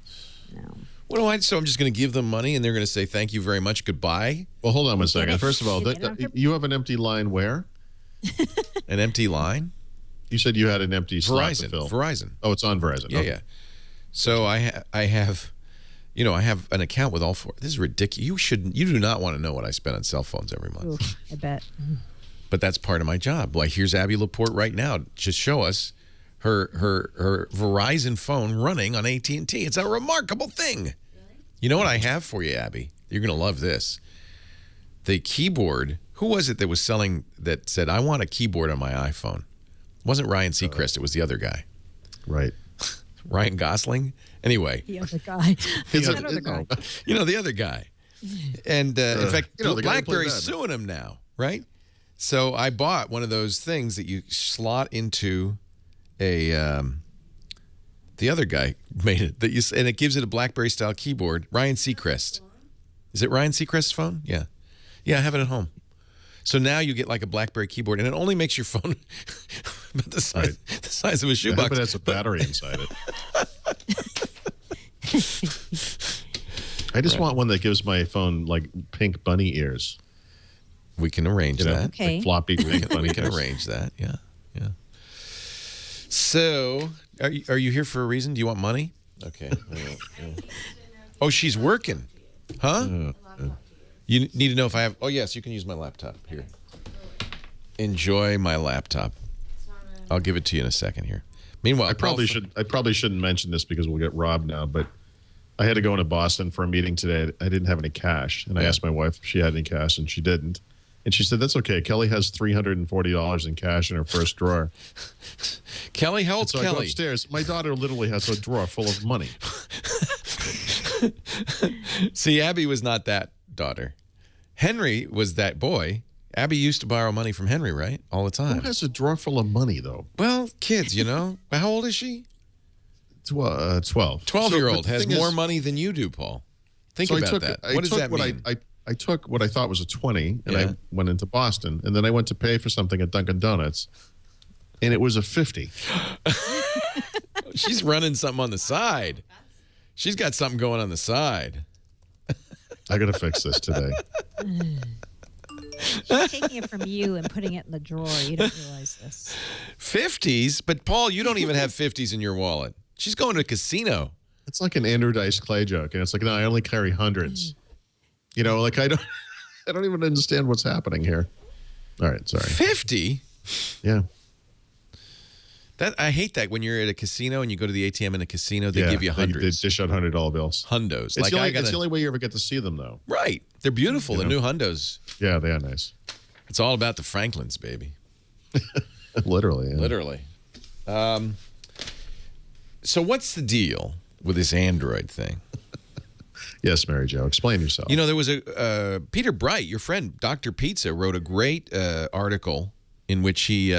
No. What do I? So I'm just going to give them money and they're going to say thank you very much, goodbye. Well, hold on one get second. it. First of all, You get it after- you have an empty line where? An empty line? You said you had an empty slot to fill. Verizon. Oh, it's on Verizon. Yeah, Okay. yeah. So I have, I have an account with all four. This is ridiculous. You do not want to know what I spend on cell phones every month. Ooh, I bet. But that's part of my job. Like here's Abby Laporte right now to show us her Verizon phone running on AT&T. It's a remarkable thing. Really? You know what I have for you, Abby? You're going to love this. The keyboard. Who was it that was selling that said I want a keyboard on my iPhone? It wasn't Ryan Seacrest. It was the other guy. Right. Ryan Gosling. Anyway, The other guy. Is That it- other guy. the other guy. And in fact, the guy who played BlackBerry's that. suing him now, right? So I bought one of those things that you slot into a. The other guy made it and it gives it a BlackBerry style keyboard. Ryan Seacrest. Is it Ryan Seacrest's phone? Yeah, I have it at home. So now you get like a BlackBerry keyboard, and it only makes your phone about the size of a I shoebox. hope it has a battery inside it. I just want one that gives my phone like pink bunny ears. We can arrange that. Okay. Like floppy pink bunny We can ears. arrange that. Yeah. So, are you here for a reason? Do you want money? Okay. Oh, she's working, huh? You need to know if I have. Oh, yes, you can use my laptop here. Enjoy my laptop. I'll give it to you in a second here. Meanwhile, I probably shouldn't mention this because we'll get robbed now, but I had to go into Boston for a meeting today. I didn't have any cash, and I asked my wife if she had any cash, and she didn't. And she said, that's okay. Kelly has $340 in cash in her first drawer. Kelly, how old's So I go Kelly? upstairs. My daughter literally has a drawer full of money. See, Abby was not that daughter. Henry was that boy. Abby used to borrow money from Henry, right? All the Who time. has a drawer full of money, though? Well, kids, How old is she? 12. 12-year-old So, but has the thing more is- money than you do, Paul. Think So about that. What does that mean? I took what I thought was a 20, and Yeah. I went into Boston, and then I went to pay for something at Dunkin' Donuts, and it was a 50. She's running something on the side. She's got something going on the side. I got to fix this today. She's taking it from you and putting it in the drawer. You don't realize this. 50s? But, Paul, you don't even have 50s in your wallet. She's going to a casino. It's like an Andrew Dice Clay joke, and it's like, no, I only carry hundreds. You know, like I don't even understand what's happening here. All right, sorry. 50? Yeah. I hate that when you're at a casino and you go to the ATM in a casino, they give you hundreds. They dish out $100 bills. Hundos. It's, it's the only way you ever get to see them, though. Right. They're beautiful, the new hundos. Yeah, they are nice. It's all about the Franklins, baby. Literally. Yeah. Literally. So what's the deal with this Android thing? Yes, Mary Jo, explain yourself. You know, there was a Peter Bright, your friend, Dr. Pizza, wrote a great article in which he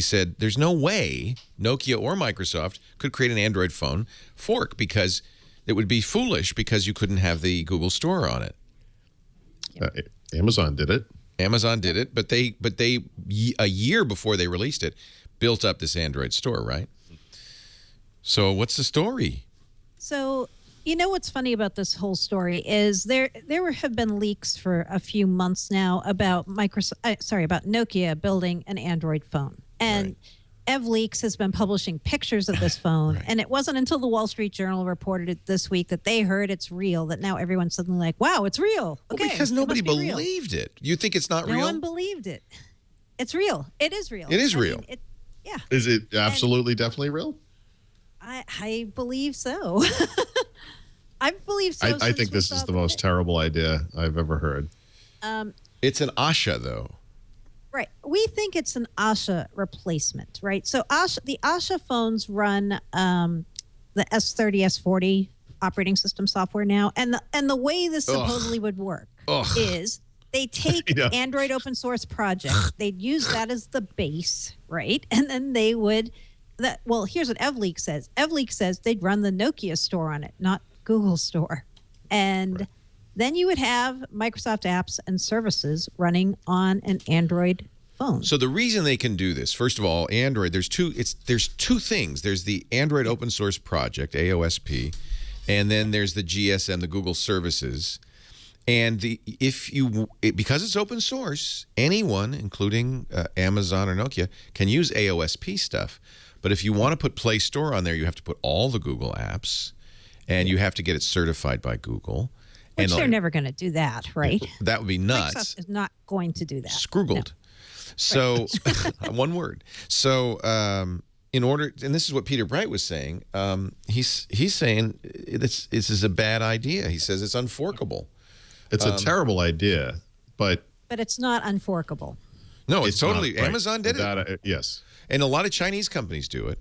said there's no way Nokia or Microsoft could create an Android phone fork because it would be foolish because you couldn't have the Google Store on it. Amazon did it. Amazon did it, but they a year before they released it, built up this Android store, right? So what's the story? So, you know what's funny about this whole story is there have been leaks for a few months now about about Nokia building an Android phone. And EvLeaks has been publishing pictures of this phone. And it wasn't until the Wall Street Journal reported it this week that they heard it's real, that now everyone's suddenly like, wow, it's real. Okay, well, because nobody believed it. You think it's not real? No one believed it. It's real. It is real. It is real. Yeah. Is it absolutely definitely real? I believe so. I believe so. I think this is the most terrible idea I've ever heard. It's an Asha, though. Right. We think it's an Asha replacement, right? So the Asha phones run the S30, S40 operating system software now. And the way this supposedly would work is they take Android open source project, they'd use that as the base, right? And then they would, here's what EvLeaks says. EvLeaks says they'd run the Nokia store on it, not Google Store. And then you would have Microsoft apps and services running on an Android phone. So the reason they can do this, first of all, Android, there's two things. There's the Android open source project, AOSP, and then there's the GSM, the Google services. And because it's open source, anyone, including Amazon or Nokia, can use AOSP stuff. But if you want to put Play Store on there, you have to put all the Google apps, and you have to get it certified by Google. Which they're never going to do that, right? That would be nuts. Microsoft is not going to do that. Scroogled. No. So, one word. So, in order, and this is what Peter Bright was saying, he's saying this is a bad idea. He says it's unforkable. It's a terrible idea, but it's not unforkable. No, it's totally not, Amazon did it. Yes, and a lot of Chinese companies do it.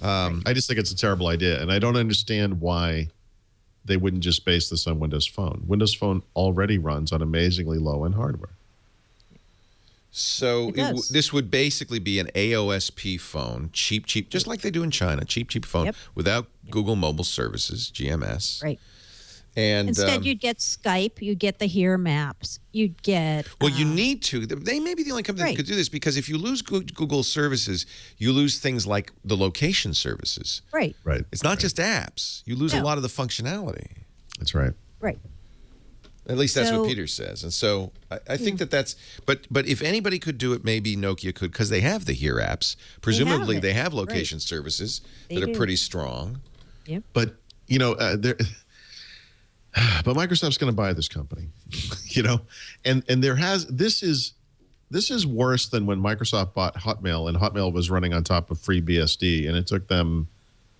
I just think it's a terrible idea, and I don't understand why they wouldn't just base this on Windows Phone. Windows Phone already runs on amazingly low-end hardware. So this would basically be an AOSP phone, cheap, just like they do in China, cheap phone without Google Mobile Services, GMS. Right. And instead, you'd get Skype, you'd get the Here Maps, you'd get. Well, you need to. They may be the only company that could do this because if you lose Google services, you lose things like the location services. Right. Right. It's not just apps. You lose a lot of the functionality. That's right. Right. At least that's what Peter says. And so I think that's, but if anybody could do it, maybe Nokia could because they have the Here apps. Presumably they have location services that are pretty strong. Yep. But, but Microsoft's going to buy this company, and this is worse than when Microsoft bought Hotmail and Hotmail was running on top of FreeBSD and it took them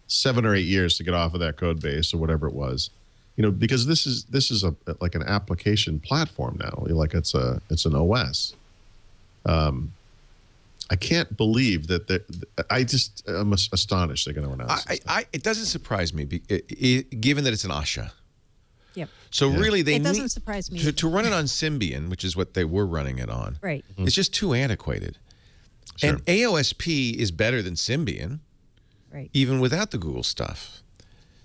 7 or 8 years to get off of that code base or whatever it was, because this is like an application platform now, like it's an OS. I can't believe that I'm astonished they're going to announce this. It doesn't surprise me given that it's an Asha. Yep. So really, it doesn't surprise me to run it on Symbian, which is what they were running it on. Right. It's just too antiquated. Sure. And AOSP is better than Symbian, right? Even without the Google stuff.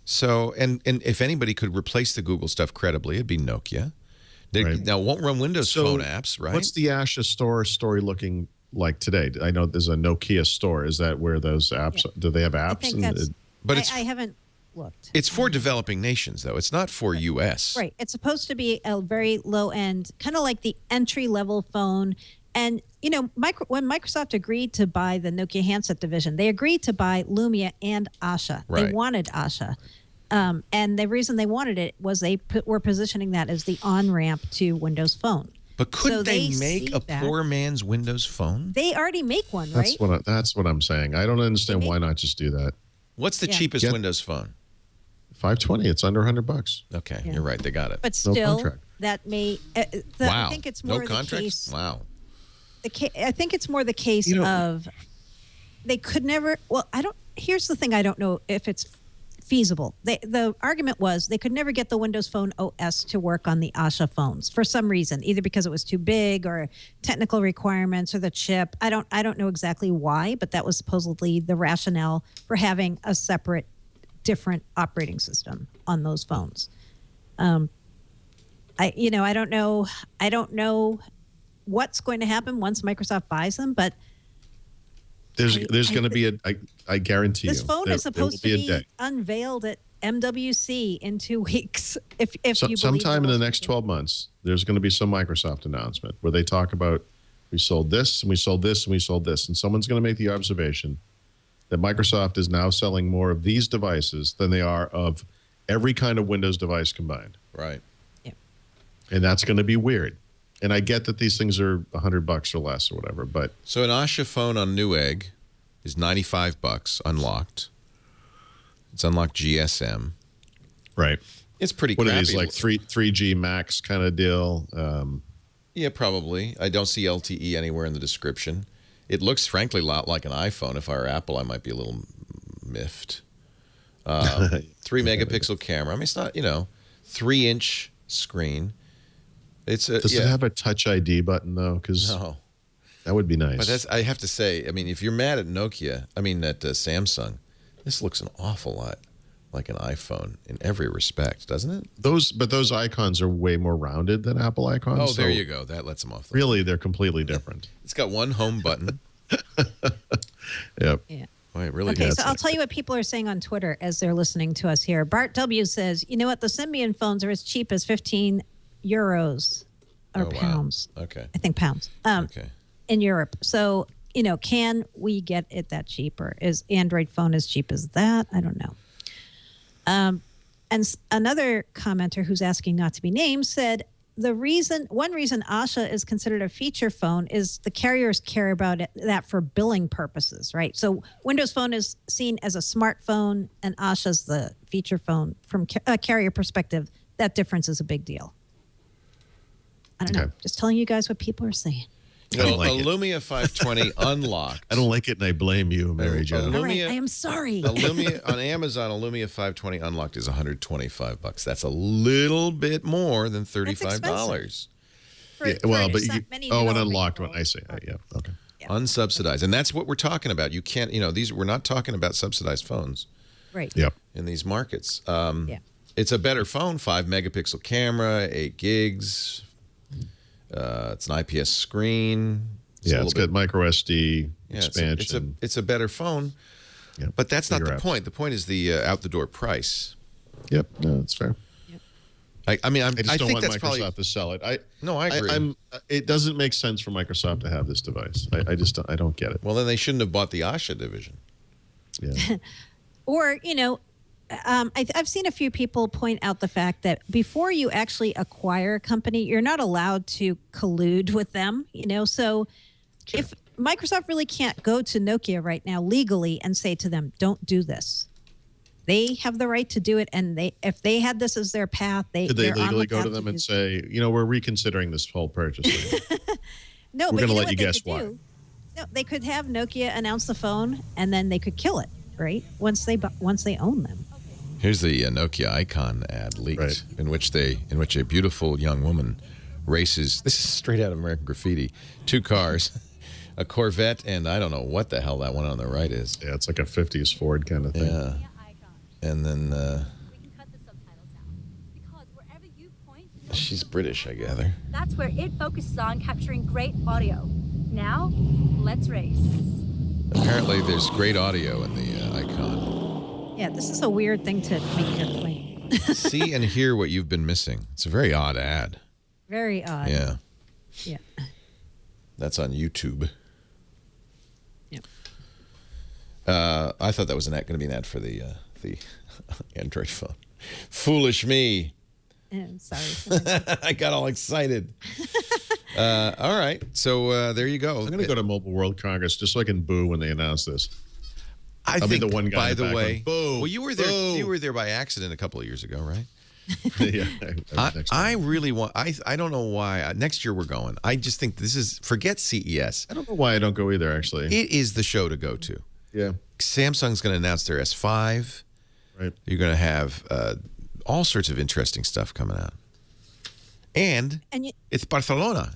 So, and if anybody could replace the Google stuff credibly, it'd be Nokia. Now, it won't run Windows Phone apps, right? What's the Asha story looking like today? I know there's a Nokia store. Is that where those apps? Do they have apps? I haven't looked. It's for developing nations, though. It's not for U.S. Right. It's supposed to be a very low end, kind of like the entry level phone And, you know, when Microsoft agreed to buy the Nokia handset division, they agreed to buy Lumia and Asha. Right. They wanted Asha. And the reason they wanted it was they were positioning that as the on-ramp to Windows Phone. But couldn't So they they make see a that. poor man's Windows Phone? They already make one, right? That's what I'm saying. I don't understand why not just do that. What's the Yeah. cheapest Get- Windows Phone? $520. It's under $100. Okay, Yeah. you're right. They got it. But still, contract. that may. Wow. I think it's more no the contract? case. Wow. I think it's more the case of they could never. Well, I don't. Here's the thing: I don't know if it's feasible. The argument was they could never get the Windows Phone OS to work on the Asha phones for some reason, either because it was too big or technical requirements or the chip. I don't know exactly why, but that was supposedly the rationale for having a separate, different operating system on those phones. I don't know. I don't know what's going to happen once Microsoft buys them, but There's going to be I guarantee this you. phone is supposed to a be day. unveiled at MWC in 2 weeks. If you believe Sometime in the those next people. 12 months, there's going to be some Microsoft announcement where they talk about we sold this and we sold this and we sold this, and someone's going to make the observation that Microsoft is now selling more of these devices than they are of every kind of Windows device combined, Right. and that's going to be weird. And I get that these things are $100 or less or whatever, but So an Asha phone on Newegg is $95 unlocked. It's unlocked GSM. right. It's pretty What crappy. it is, like 3G Max kind of deal. Yeah, probably. I don't see LTE anywhere in the description. It looks, frankly, a lot like an iPhone. If I were Apple, I might be a little miffed. 3-megapixel camera. I mean, it's not, 3-inch screen. It's Does it have a Touch ID button, though? Because No. that would be nice. But I have to say, I mean, if you're mad at Samsung, this looks an awful lot like an iPhone in every respect, doesn't it? Those icons are way more rounded than Apple icons. Oh, so there you go. That lets them off. Really, they're completely different. It's got one home button. Yep. Yeah. Oh, it really Okay, does. so I'll tell you what people are saying on Twitter as they're listening to us here. Bart W says, you know what? The Symbian phones are as cheap as 15 euros or Oh, wow. pounds. Okay. I think pounds. Okay. In Europe. So, can we get it that cheap, or is Android phone as cheap as that? I don't know. And another commenter who's asking not to be named said one reason Asha is considered a feature phone is the carriers care about that for billing purposes, right? So Windows Phone is seen as a smartphone, and Asha's the feature phone from a carrier perspective. That difference is a big deal. I don't know. Okay. Just telling you guys what people are saying. Well, like a it. Lumia 520 unlocked. I don't like it, and I blame you, Mary Jo. Lumia- All right, I am sorry. A Lumia on Amazon, a Lumia 520 unlocked is $125. That's a little bit more than $35. For- Yeah, for well, but so you, many an developing unlocked one. people. I see. Yeah. Okay. Yeah. Unsubsidized, and that's what we're talking about. You can't, we're not talking about subsidized phones Right. Yep. in these markets. Yeah. It's a better phone, 5-megapixel camera, 8 gigs. It's an IPS screen. It's got micro SD Yeah, expansion. it's a better phone, Yep. but that's not Bigger the apps. point. The point is the out-the-door price. Yep. No, that's fair. I I just don't think want that's Microsoft probably to sell it. I agree. It doesn't make sense for Microsoft to have this device. I just I don't get it. Well, then they shouldn't have bought the Asha division. Yeah. Or, I've seen a few people point out the fact that before you actually acquire a company, you're not allowed to collude with them, So if Microsoft really can't go to Nokia right now legally and say to them, don't do this. They have the right to do it, and if they had this as their path, Did they they're on the legally go to path them do and say, we're reconsidering this whole purchase thing? No, We're but gonna know let what you they guess could why. do? No, they could have Nokia announce the phone, and then they could kill it, right? Once they own them. Here's the Nokia icon ad leaked, Right. in which a beautiful young woman races. This is straight out of American Graffiti. 2 cars, a Corvette, and I don't know what the hell that one on the right is. Yeah, it's like a 50s Ford kind of thing. Yeah, and then We can cut the subtitles out. Because wherever you point, she's British, I gather. that's where it focuses on capturing great audio. Now, let's race. Apparently, there's great audio in the icon. Yeah, this is a weird thing to make your claim. See and hear what you've been missing. It's a very odd ad. Very odd. Yeah. Yeah. That's on YouTube. Yeah. I thought that was going to be an ad for the Android phone. Foolish me. Sorry. I got all excited. All right. So there you go. I'm going to go to Mobile World Congress just so I can boo when they announce this. I'll be the one guy by in the the back way, going, "Boo, well, you were there. boo." You were there by accident a couple of years ago, right? Yeah, I really want. I don't know why. Next year we're going. I just think this is forget CES. I don't know why I don't go either. Actually, It is the show to go to. yeah, Samsung's going to announce their S5. right. You're going to have all sorts of interesting stuff coming out, and it's Barcelona.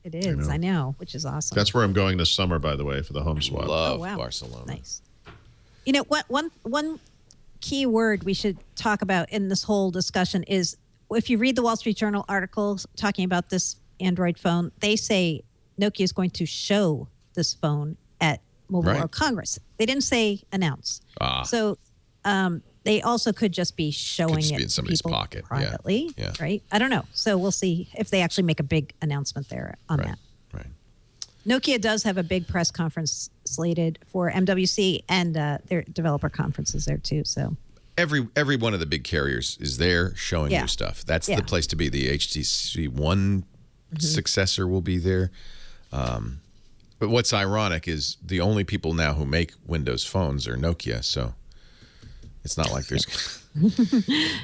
It is. I know, which is awesome. That's where I'm going this summer, by the way, for the home swap. Love Oh, wow. Barcelona. Nice. You know what? One key word we should talk about in this whole discussion is if you read the Wall Street Journal articles talking about this Android phone, they say Nokia is going to show this phone at Mobile Right. World Congress. They didn't say announce. So they also could just be showing just it be in to somebody's people pocket. Yeah. privately, Yeah. right? I don't know. So we'll see if they actually make a big announcement there on Right. that. Right. Nokia does have a big press conference slated for MWC and their developer conferences there too. So Every one of the big carriers is there showing Yeah. new stuff. That's Yeah. the place to be. The HTC One successor will be there. But what's ironic is the only people now who make Windows phones are Nokia. So it's not like there's.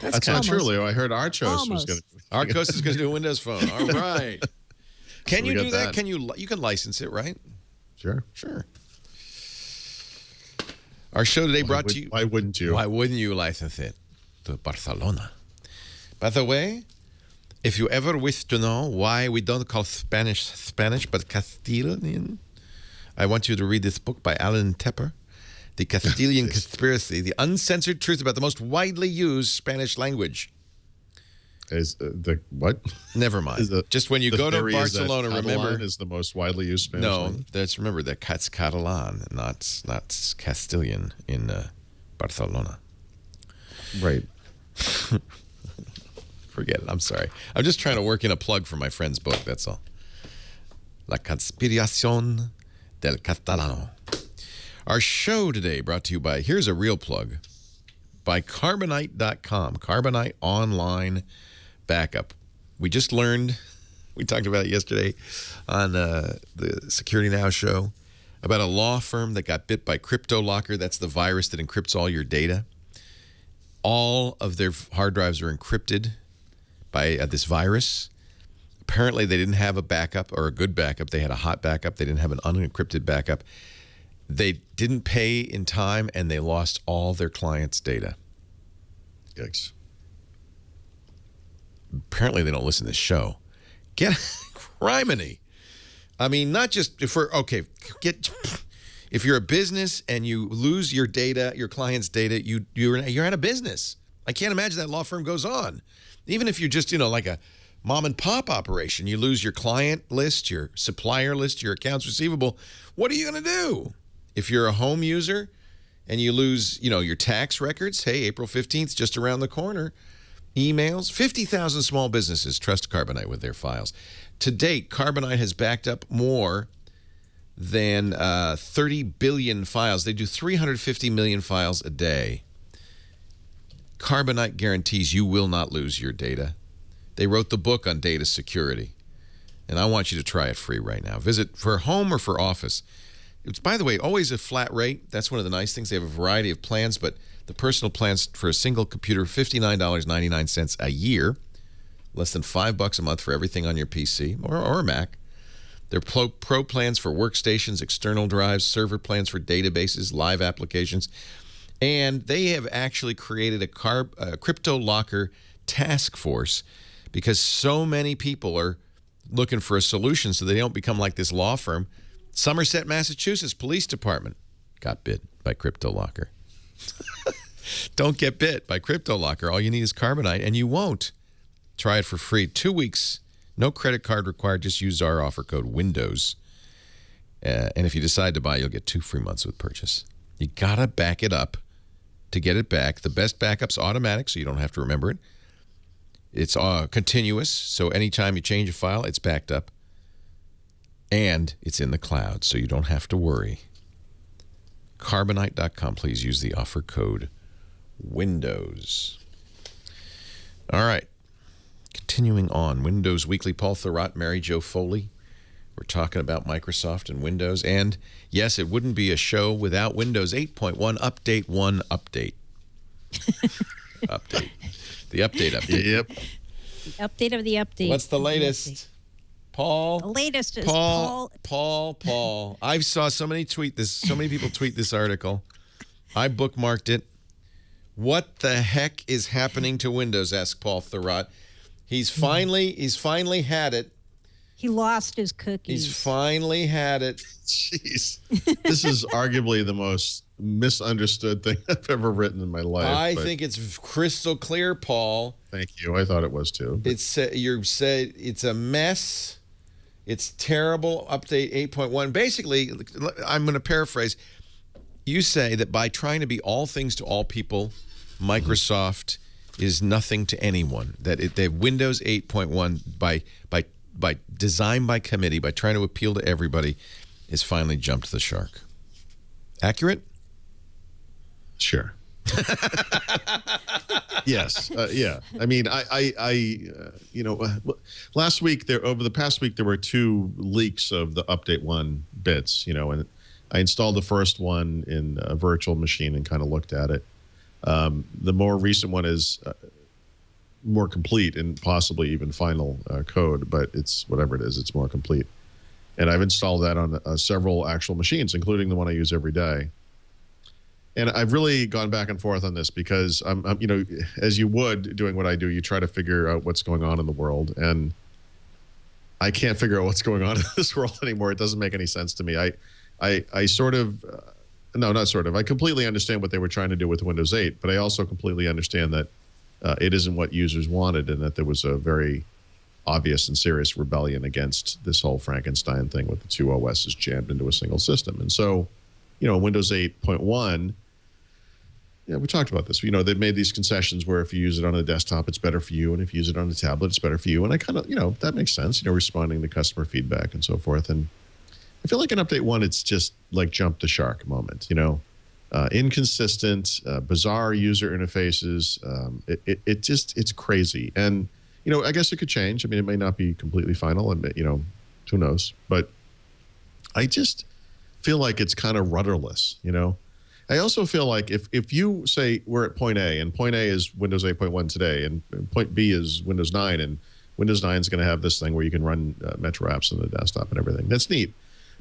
That's not true, Leo. I heard Archos was Almost. going to. Arcos is going to do a Windows phone. All right. Can So we you got do that? that. Can you can license it, right? Sure. Sure. Our show today brought to you. Why wouldn't you? Why wouldn't you license it to Barcelona? By the way, if you ever wish to know why we don't call Spanish but Castilian, I want you to read this book by Alan Tepper, The Castilian Conspiracy, The Uncensored Truth About the Most Widely Used Spanish Language. Is the what? Never mind. Is the- Just when you the go to theory is that Barcelona, Catalan remember. is the most widely used Spanish No, language? that's remember that it's Catalan, not Castilian in Barcelona. Right. Forget it. I'm sorry. I'm just trying to work in a plug for my friend's book. That's all. La Conspiración del Catalano. Our show today brought to you by, here's a real plug, by Carbonite.com. Carbonite Online Backup. We just learned, we talked about it yesterday on the Security Now show, about a law firm that got bit by CryptoLocker. That's the virus that encrypts all your data. All of their hard drives are encrypted by this virus. Apparently, they didn't have a backup or a good backup. They had a hot backup. They didn't have an unencrypted backup. They didn't pay in time, and they lost all their clients' data. Yikes. Apparently, they don't listen to this show. Get criminy. I mean, not just if if you're a business and you lose your data, your client's data, you're out of business. I can't imagine that law firm goes on. Even if you're just, like a mom and pop operation, you lose your client list, your supplier list, your accounts receivable. What are you going to do? If you're a home user and you lose, your tax records, hey, April 15th, just around the corner. Emails, 50,000 small businesses trust Carbonite with their files. To date, Carbonite has backed up more than 30 billion files. They do 350 million files a day. Carbonite guarantees you will not lose your data. They wrote the book on data security, and I want you to try it free right now. Visit for home or for office. It's, by the way, always a flat rate. That's one of the nice things. They have a variety of plans, but the personal plans for a single computer, $59.99 a year, less than $5 a month for everything on your PC or Mac. Their pro plans for workstations, external drives, server plans for databases, live applications. And they have actually created a CryptoLocker task force because so many people are looking for a solution so they don't become like this law firm. Somerset, Massachusetts Police Department got bit by CryptoLocker. Don't get bit by CryptoLocker. All you need is Carbonite, and you won't. Try it for free. 2 weeks. No credit card required. Just use our offer code WINDOWS. And if you decide to buy, you'll get 2 free months with purchase. You got to back it up to get it back. The best backup's automatic, so you don't have to remember it. It's continuous, so anytime you change a file, it's backed up. And it's in the cloud, so you don't have to worry. Carbonite.com. Please use the offer code Windows. All right. Continuing on. Windows Weekly. Paul Thurrott, Mary Jo Foley. We're talking about Microsoft and Windows. And yes, it wouldn't be a show without Windows 8.1 Update 1 Update. Update. The update. Yep. The update of the update. What's the latest? Paul? The latest is Paul. I saw so many people tweet this article. I bookmarked it. What the heck is happening to Windows? Asked Paul Thurrott. He's finally had it. He lost his cookies. He's finally had it. Jeez. This is arguably the most misunderstood thing I've ever written in my life. I think it's crystal clear, Paul. Thank you. I thought it was too. It's a mess. It's terrible. Update 8.1. Basically, I'm going to paraphrase. You say that by trying to be all things to all people, Microsoft is nothing to anyone. That Windows 8.1 by design by committee, by trying to appeal to everybody, has finally jumped the shark. Accurate? Sure. Yes. Yeah. I mean, last week over the past week, there were 2 leaks of the update 1 bits, and I installed the first one in a virtual machine and kind of looked at it. The more recent one is more complete and possibly even final code, but it's whatever it is, it's more complete. And I've installed that on several actual machines, including the one I use every day. And I've really gone back and forth on this because I'm as you would doing what I do, you try to figure out what's going on in the world, and I can't figure out what's going on in this world anymore. It doesn't make any sense to me. I sort of, no, not sort of. I completely understand what they were trying to do with Windows 8, but I also completely understand that it isn't what users wanted, and that there was a very obvious and serious rebellion against this whole Frankenstein thing with the 2 OSs jammed into a single system. And so, Windows 8.1, we talked about this. They've made these concessions where if you use it on a desktop, it's better for you, and if you use it on a tablet, it's better for you. And I kind of, that makes sense, responding to customer feedback and so forth. And I feel like in Update 1, it's just like jump the shark moment, inconsistent, bizarre user interfaces. It's crazy. And, I guess it could change. I mean, it may not be completely final, and, who knows. But I just feel like it's kind of rudderless, I also feel like if you say we're at point A, and point A is Windows 8.1 today, and point B is Windows 9, and Windows 9 is going to have this thing where you can run Metro apps on the desktop and everything. That's neat.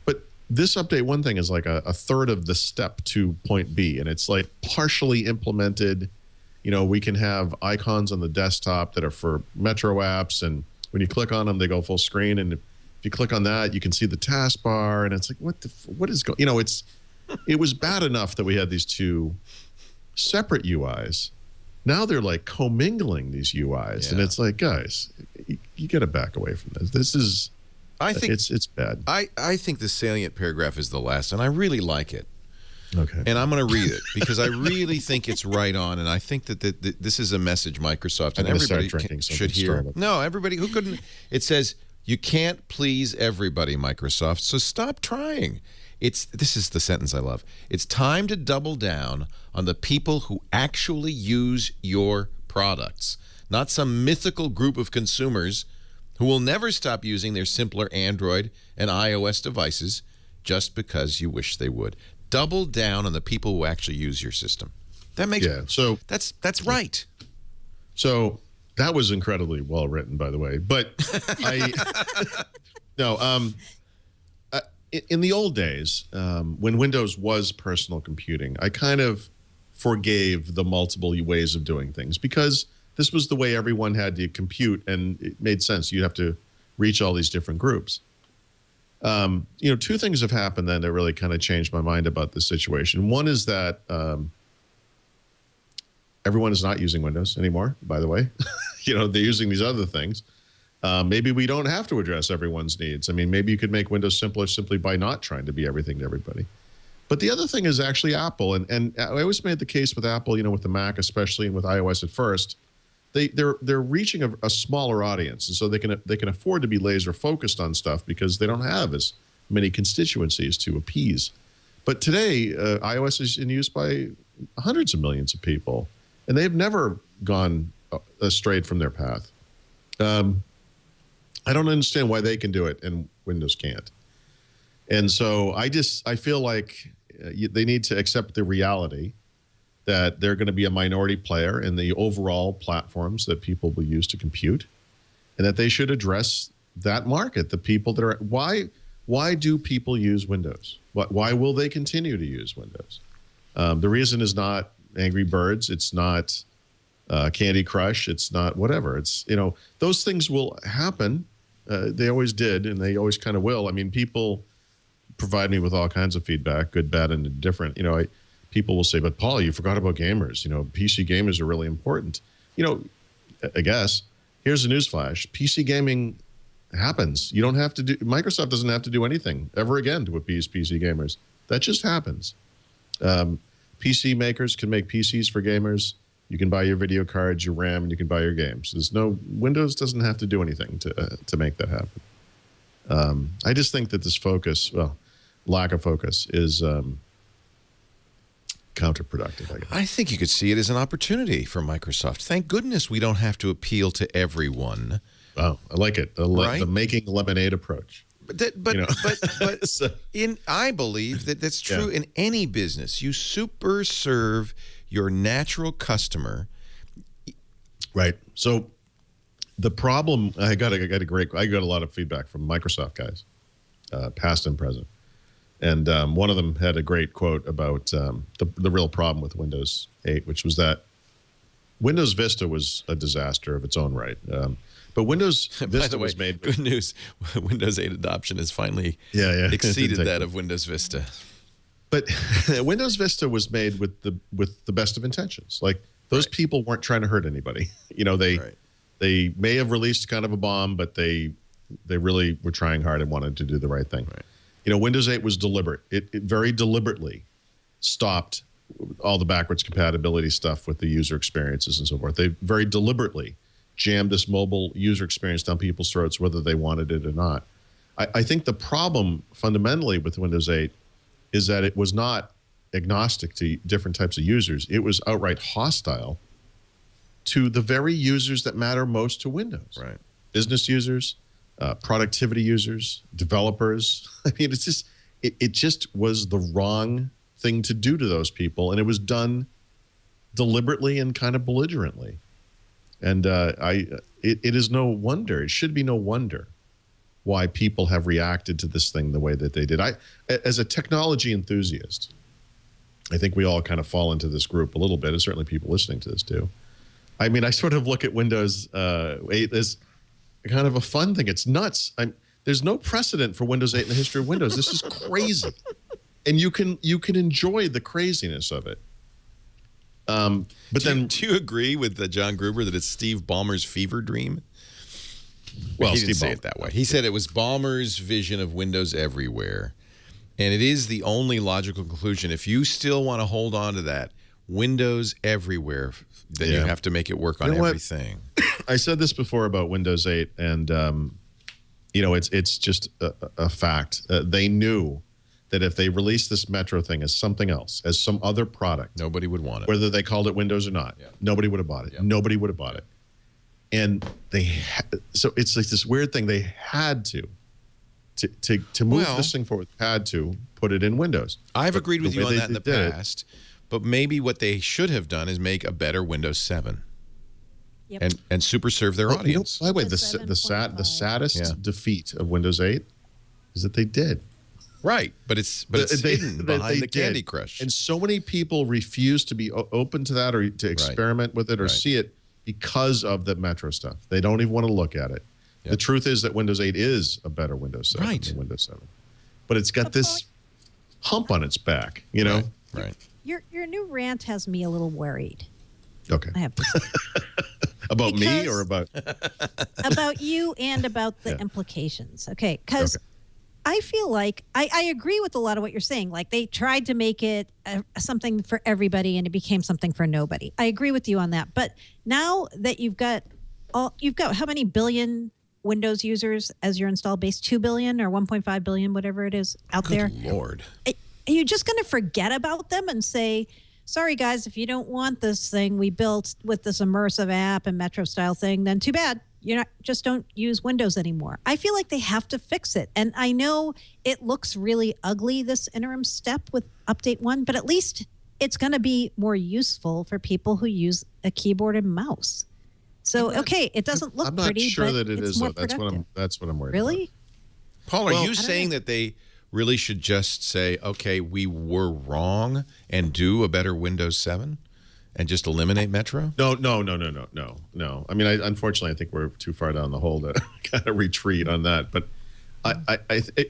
But this Update 1 thing is like a third of the step to point B, and it's like partially implemented. We can have icons on the desktop that are for Metro apps, and when you click on them, they go full screen. And if you click on that, you can see the taskbar, and it's like, what is going? It was bad enough that we had these 2 separate UIs. Now they're like commingling these UIs, and it's like, guys, you got to back away from this. This is, I think it's bad. I think the salient paragraph is the last, and I really like it. Okay. And I'm going to read it because I really think it's right on, and I think that this is a message Microsoft and everybody should hear. No, everybody who couldn't. It says, you can't please everybody, Microsoft, so stop trying. This is the sentence I love. It's time to double down on the people who actually use your products, not some mythical group of consumers who will never stop using their simpler Android and iOS devices just because you wish they would. Double down on the people who actually use your system. That makes so that's right. So that was incredibly well written, by the way. But in the old days, when Windows was personal computing, I kind of forgave the multiple ways of doing things because this was the way everyone had to compute, and it made sense. You'd have to reach all these different groups. 2 things have happened then that really kind of changed my mind about this situation. One is that everyone is not using Windows anymore, by the way. They're using these other things. Maybe we don't have to address everyone's needs. I mean, maybe you could make Windows simpler simply by not trying to be everything to everybody. But the other thing is actually Apple. And I always made the case with Apple, with the Mac especially, and with iOS at first, they're reaching a smaller audience, and so they can afford to be laser focused on stuff because they don't have as many constituencies to appease. But today, iOS is in use by hundreds of millions of people, and they've never gone astray from their path. I don't understand why they can do it and Windows can't. And so I feel like they need to accept the reality that they're going to be a minority player in the overall platforms that people will use to compute, and that they should address that market, the people that are, why do people use Windows? Why will they continue to use Windows? The reason is not Angry Birds. It's not Candy Crush. It's not whatever. It's, those things will happen. They always did, and they always kind of will. I mean, people provide me with all kinds of feedback, good, bad, and indifferent. People will say, but Paul, you forgot about gamers. PC gamers are really important. I guess. Here's a newsflash. PC gaming happens. You don't have to do, Microsoft doesn't have to do anything ever again to appease PC gamers. That just happens. PC makers can make PCs for gamers. You can buy your video cards, your RAM, and you can buy your games. Windows doesn't have to do anything to make that happen. I just think that this lack of focus is counterproductive, I guess. I think you could see it as an opportunity for Microsoft. Thank goodness we don't have to appeal to everyone. Oh, I like it. The making lemonade approach. But So, I believe that's true in any business. You super serve your natural customer. Right. So the problem, I got a lot of feedback from Microsoft guys, past and present. And one of them had a great quote about the real problem with Windows 8, which was that Windows Vista was a disaster of its own right. But Windows Vista was made. Good news. Windows 8 adoption has finally exceeded that of Windows Vista. But Windows Vista was made with the best of intentions. Like, those people weren't trying to hurt anybody. They may have released kind of a bomb, but they really were trying hard and wanted to do the right thing. Right. Windows 8 was deliberate. It very deliberately stopped all the backwards compatibility stuff with the user experiences and so forth. They very deliberately jammed this mobile user experience down people's throats, whether they wanted it or not. I think the problem fundamentally with Windows 8 is that it was not agnostic to different types of users. It was outright hostile to the very users that matter most to Windows. Right. Business users, productivity users, developers. I mean, it just was the wrong thing to do to those people, and it was done deliberately and kind of belligerently. And it is no wonder. It should be no wonder why people have reacted to this thing the way that they did. As a technology enthusiast, I think we all kind of fall into this group a little bit, and certainly people listening to this do. I mean, I sort of look at Windows 8 as kind of a fun thing. It's nuts. There's no precedent for Windows 8 in the history of Windows. This is crazy. And you can enjoy the craziness of it. Do you agree with John Gruber that it's Steve Ballmer's fever dream? Well, he didn't say it that way. He said it was Ballmer's vision of Windows everywhere. And it is the only logical conclusion. If you still want to hold on to that, Windows everywhere, then you have to make it work on everything. I said this before about Windows 8, and it's just a fact. They knew that if they released this Metro thing as something else, as some other product, nobody would want it. Whether they called it Windows or not, nobody would have bought it. Nobody would have bought it. And so it's like this weird thing. They had to move this thing forward. Had to put it in Windows. I've agreed with you on that in the past, but maybe what they should have done is make a better Windows 7. Yep. And super serve their audience. By the way, the saddest defeat of Windows 8 is that they did. Right, but it's hidden behind the Candy Crush. And so many people refuse to be open to that or to experiment with it or see it because of the Metro stuff. They don't even want to look at it. Yep. The truth is that Windows 8 is a better Windows 7 than Windows 7. But it's got this hump on its back, Right. Your new rant has me a little worried. Okay. I have to say. About me or about about you and about the implications. Okay, because I feel like I agree with a lot of what you're saying. Like they tried to make it something for everybody and it became something for nobody. I agree with you on that. But now that you've got how many billion Windows users as your install base? 2 billion or 1.5 billion, whatever it is out there. Good Lord. Are you just going to forget about them and say, sorry, guys, if you don't want this thing we built with this immersive app and Metro style thing, then too bad. Just don't use Windows anymore. I feel like they have to fix it. And I know it looks really ugly, this interim step with update 1, but at least it's going to be more useful for people who use a keyboard and mouse. So, okay, it doesn't look pretty, I'm not sure but that it is, more though. That's what I'm worried about. Really? Paul, are you saying that they really should just say, okay, we were wrong and do a better Windows 7 and just eliminate Metro? No. I mean, unfortunately, I think we're too far down the hole to kind of retreat on that. But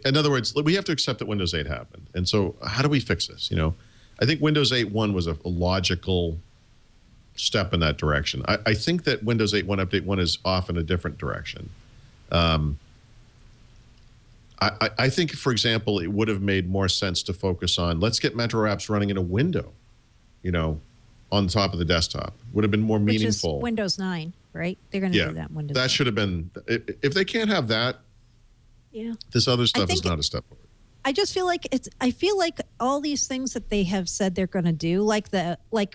in other words, we have to accept that Windows 8 happened. And so how do we fix this? I think Windows 8.1 was a logical step in that direction. I think that Windows 8.1 Update 1 is off in a different direction. I think, for example, it would have made more sense to focus on, let's get Metro apps running in a window, on top of the desktop. Would have been more meaningful. Which is Windows 9, right? They're going to do that in Windows 9. That should have been, if they can't have that, this other stuff is not a step forward. I just feel like I feel like all these things that they have said they're going to do, like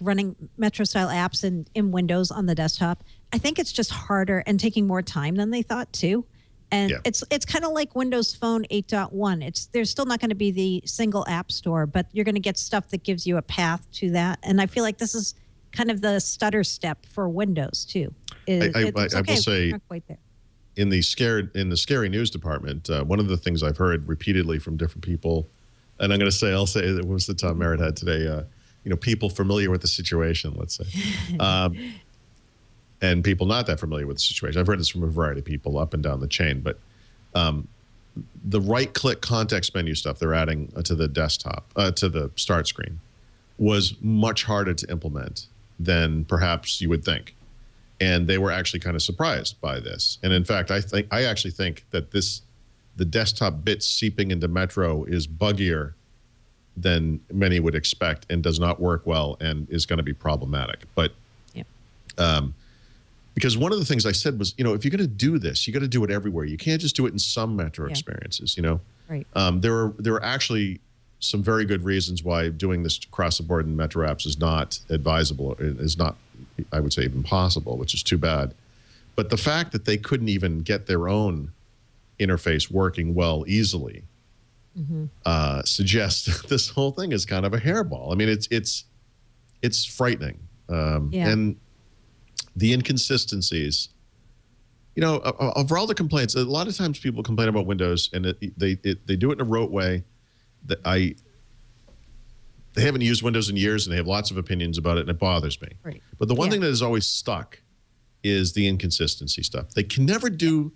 running Metro style apps in Windows on the desktop, I think it's just harder and taking more time than they thought too. And it's kind of like Windows Phone 8.1. There's still not going to be the single app store, but you're going to get stuff that gives you a path to that. And I feel like this is kind of the stutter step for Windows too. I will say, not quite there. In the scary news department, one of the things I've heard repeatedly from different people, and I'll say it was the Tom Merritt had today, people familiar with the situation, let's say. And people not that familiar with the situation. I've heard this from a variety of people up and down the chain, but the right-click context menu stuff they're adding to the desktop, to the start screen, was much harder to implement than perhaps you would think. And they were actually kind of surprised by this. And in fact, I actually think that the desktop bit seeping into Metro is buggier than many would expect and does not work well and is going to be problematic. But because one of the things I said was, if you're going to do this, you got to do it everywhere. You can't just do it in some Metro experiences, Right. There are actually some very good reasons why doing this across the board in Metro apps is not advisable, is not, I would say, even possible, which is too bad. But the fact that they couldn't even get their own interface working well easily suggests this whole thing is kind of a hairball. I mean, it's frightening. And the inconsistencies, of all the complaints, a lot of times people complain about Windows and they do it in a rote way that they haven't used Windows in years and they have lots of opinions about it and it bothers me. Right. But the one thing that is always stuck is the inconsistency stuff. They can never do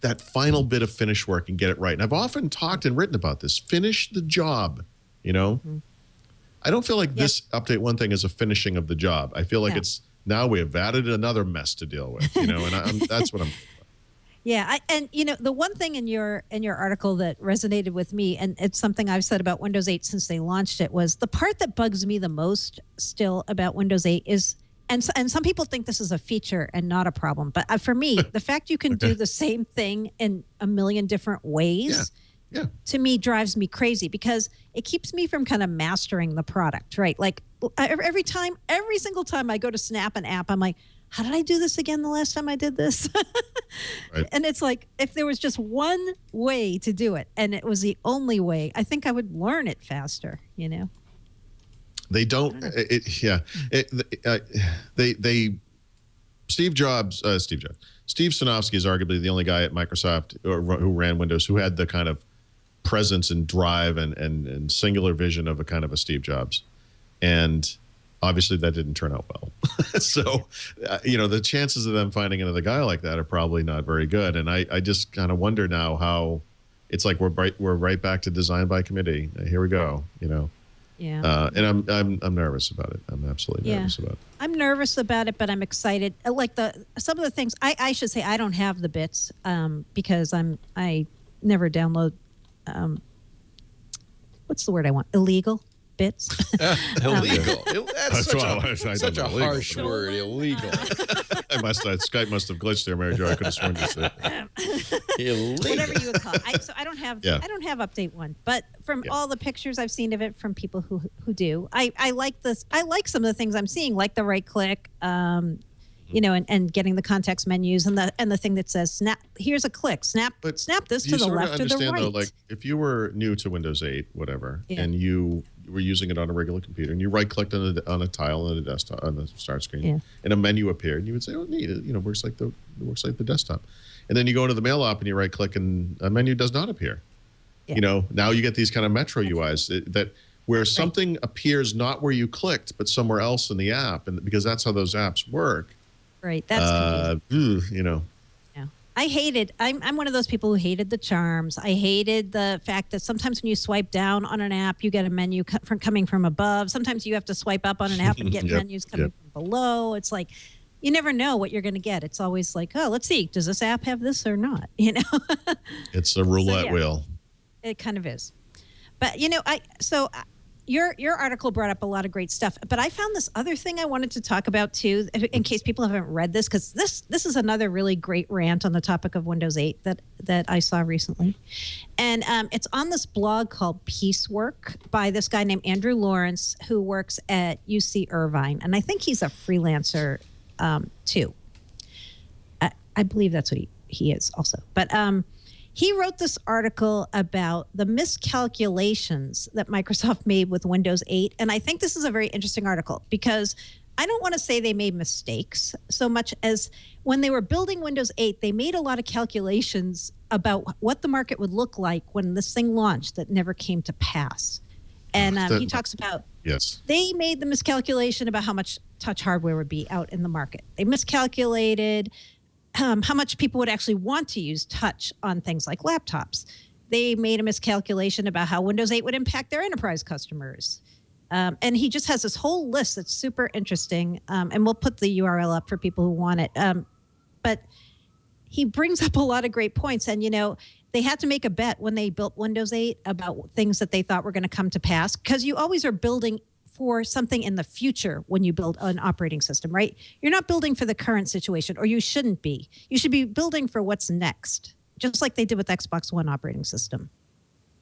that final bit of finish work and get it right. And I've often talked and written about this. Finish the job, I don't feel like this Update 1 thing is a finishing of the job. I feel like it's now we have added another mess to deal with, and that's what I'm. Yeah, the one thing in your article that resonated with me, and it's something I've said about Windows 8 since they launched it, was the part that bugs me the most still about Windows 8 is, and some people think this is a feature and not a problem, but for me, the fact you can do the same thing in a million different ways. To me drives me crazy because it keeps me from kind of mastering the product, right? Like every single time I go to snap an app, I'm like, how did I do this again the last time I did this? Right. And it's like, if there was just one way to do it and it was the only way, I think I would learn it faster, They don't, Steve Sinofsky is arguably the only guy at Microsoft who ran Windows who had the kind of presence and drive and singular vision of a kind of a Steve Jobs. And obviously that didn't turn out well. So, the chances of them finding another guy like that are probably not very good. And I just kind of wonder now how it's like we're right back to design by committee. Here we go, Yeah. And I'm nervous about it. I'm absolutely nervous about it. I'm nervous about it, but I'm excited. Like some of the things I should say I don't have the bits because I never download what's the word I want? Illegal bits. Illegal. That's such a illegal. harsh word. Illegal. Skype must have glitched there, Mary Jo. I could have sworn you said Illegal. Whatever you would call it. So I don't have update one, but from all the pictures I've seen of it from people who do, I like this. I like some of the things I'm seeing, like the right click, and getting the context menus and the thing that says snap. Here's a click. Snap this to the left or the right. Though, like if you were new to Windows 8, whatever, and you were using it on a regular computer, and you right-clicked on a tile on the desktop on the start screen, and a menu appeared, and you would say, "Oh, neat! It works like the desktop." And then you go into the mail app and you right-click, and a menu does not appear. Yeah. Now you get these kind of Metro UIs where something appears not where you clicked, but somewhere else in the app, and because that's how those apps work. Right. That's Yeah. I hated. I'm one of those people who hated the charms. I hated the fact that sometimes when you swipe down on an app, you get a menu coming from above. Sometimes you have to swipe up on an app and get menus coming from below. It's like you never know what you're going to get. It's always like, oh, let's see, does this app have this or not? It's a roulette wheel. It kind of is. But your article brought up a lot of great stuff, but I found this other thing I wanted to talk about too, in case people haven't read this, because this is another really great rant on the topic of Windows 8 that I saw recently. And it's on this blog called Piecework by this guy named Andrew Lawrence, who works at UC Irvine. And I think he's a freelancer too. I believe that's what he is also. But he wrote this article about the miscalculations that Microsoft made with Windows 8. And I think this is a very interesting article because I don't want to say they made mistakes so much as when they were building Windows 8, they made a lot of calculations about what the market would look like when this thing launched that never came to pass. And he talks about they made the miscalculation about how much touch hardware would be out in the market. They miscalculated how much people would actually want to use touch on things like laptops. They made a miscalculation about how Windows 8 would impact their enterprise customers. And he just has this whole list that's super interesting. And we'll put the URL up for people who want it. But he brings up a lot of great points. And, they had to make a bet when they built Windows 8 about things that they thought were going to come to pass, because you always are building for something in the future when you build an operating system, right? You're not building for the current situation, or you shouldn't be. You should be building for what's next, just like they did with Xbox One operating system.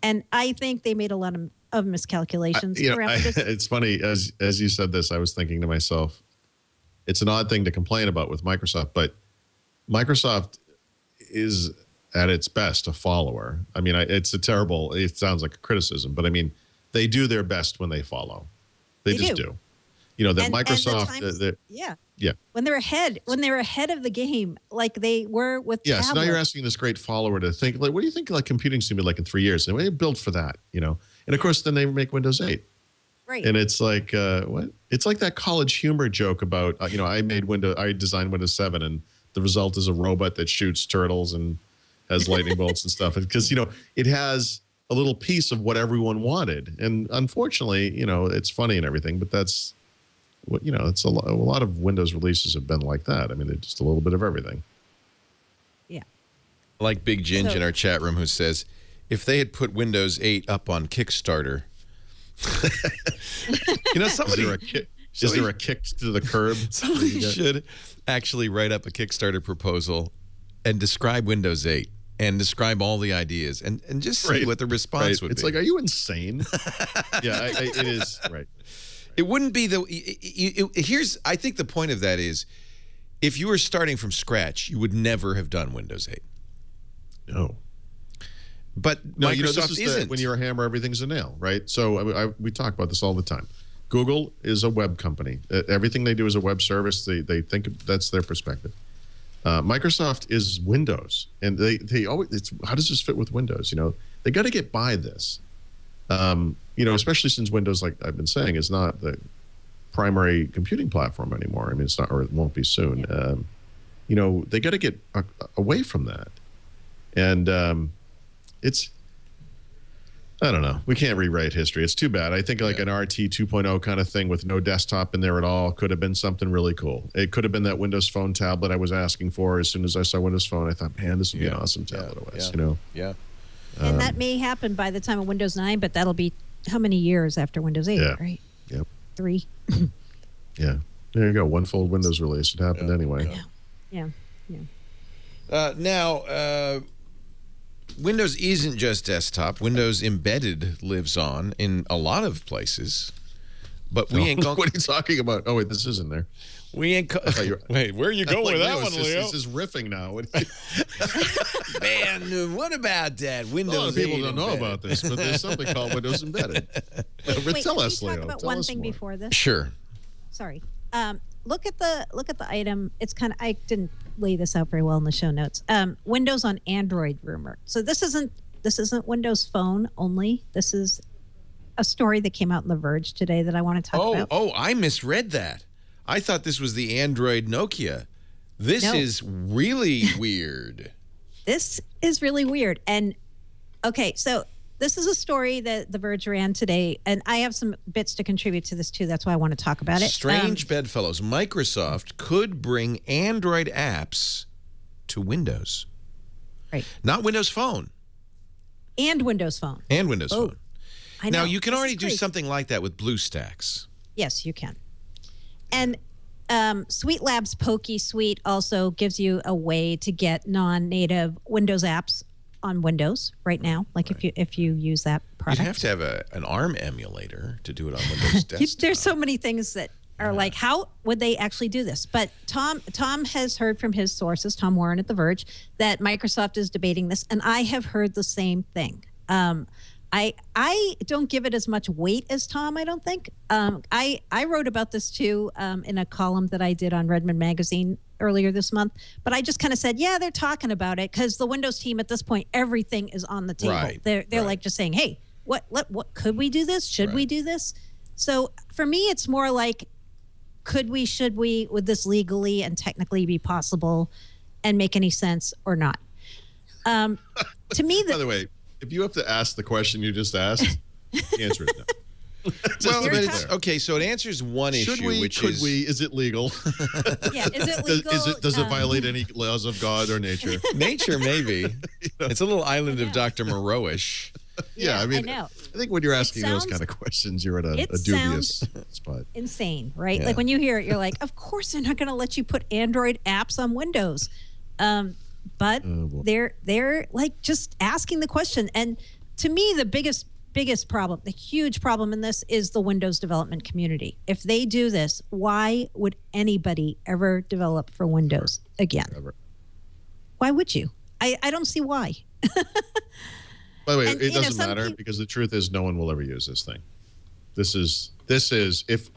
And I think they made a lot of miscalculations around this. It's funny, as you said this, I was thinking to myself, it's an odd thing to complain about with Microsoft, but Microsoft is at its best a follower. I mean, it sounds like a criticism, but I mean, they do their best when they follow. They just do. That Microsoft. When they're ahead of the game, like they were with. Yeah. So now you're asking this great follower to think, like, what do you think like computing's gonna be like in 3 years? And they build for that, And of course, then they make Windows 8. Right. And it's like what? It's like that college humor joke about I designed Windows 7, and the result is a robot that shoots turtles and has lightning bolts and stuff. Because it has a little piece of what everyone wanted. And unfortunately, it's funny and everything, but that's what, it's a lot of Windows releases have been like that. I mean, they're just a little bit of everything. Yeah. Like Big Ginge in our chat room, who says, if they had put Windows 8 up on Kickstarter, somebody... Is there a kick to the curb? Somebody should actually write up a Kickstarter proposal and describe Windows 8. And describe all the ideas and just see what the response would be. It's like, are you insane? Yeah, it is. Right. It wouldn't be I think the point of that is, if you were starting from scratch, you would never have done Windows 8. No. But Microsoft isn't. When you're a hammer, everything's a nail, right? So we talk about this all the time. Google is a web company. Everything they do is a web service. They think that's their perspective. Microsoft is Windows, and they always. How does this fit with Windows? They got to get by this. Especially since Windows, like I've been saying, is not the primary computing platform anymore. I mean, it's not, or it won't be soon. They got to get away from that, and it's. I don't know. We can't rewrite history. It's too bad. I think like an RT 2.0 kind of thing with no desktop in there at all could have been something really cool. It could have been that Windows Phone tablet I was asking for. As soon as I saw Windows Phone, I thought, man, this would be an awesome tablet OS, Yeah. And that may happen by the time of Windows 9, but that'll be how many years after Windows 8, right? Yep. 3. Yeah. There you go. One full Windows release. It happened anyway. Yeah. Now, Windows isn't just desktop. Windows Embedded lives on in a lot of places. But we ain't going. What are you talking about? Oh, wait, this isn't there. We ain't. Wait, where are you going with that one, Leo? This is riffing now. Man, what about that? Windows. A lot of people 8 don't know Embedded. about this, but there's something called Windows Embedded. Wait, Tell can us, we Leo. talk about Tell one us thing more. before this? Sure. Sorry. Look at the item. It's kind of, I didn't lay this out very well in the show notes. Windows on Android rumor. So this isn't Windows Phone only. This is a story that came out in The Verge today that I want to talk about. Oh, I misread that. I thought this was the Android Nokia. This is really weird. This is really weird. And okay, so this is a story that The Verge ran today, and I have some bits to contribute to this too. That's why I want to talk about it. Strange bedfellows. Microsoft could bring Android apps to Windows. Right. Not Windows Phone. And Windows Phone. And Windows Phone. I know. Now, you can This is already do crazy. something like that with BlueStacks. Yes, you can. And Sweet Labs Pokey Suite also gives you a way to get non-native Windows apps on Windows right now. Like if you use that product, You'd have to have an ARM emulator to do it on Windows desktop. There's so many things that are like, how would they actually do this? But Tom has heard from his sources, Tom Warren at The Verge, that Microsoft is debating this, and I have heard the same thing. I don't give it as much weight as Tom, I don't think. I wrote about this too in a column that I did on Redmond Magazine earlier this month, but I just kind of said, yeah, they're talking about it because the Windows team at this point, everything is on the table. Right, They're like just saying, hey, what could we do this? Should we do this? So for me, it's more like, could we, should we, would this legally and technically be possible and make any sense or not? To me, By the way, if you have to ask the question you just asked, the answer is no. Well, but You're it's okay. So it answers one issue, Should we? which Could is we? Is it legal? yeah, is it legal? Does it violate any laws of God or nature? nature. Maybe it's a little Island of Dr. Moreau-ish. Yeah, I mean, I know. I think when you're asking those sounds- kind of questions, you're at a it dubious spot. Insane, right? Yeah. Like when you hear it, you're like, of course they're not going to let you put Android apps on Windows. But boy. they're like just asking the question. And to me, the biggest problem, the huge problem in this is the Windows development community. If they do this, why would anybody ever develop for Windows again? Ever. Why would you? I don't see why. By the way, And, it you know, doesn't some matter peop- because the truth is no one will ever use this thing. This is if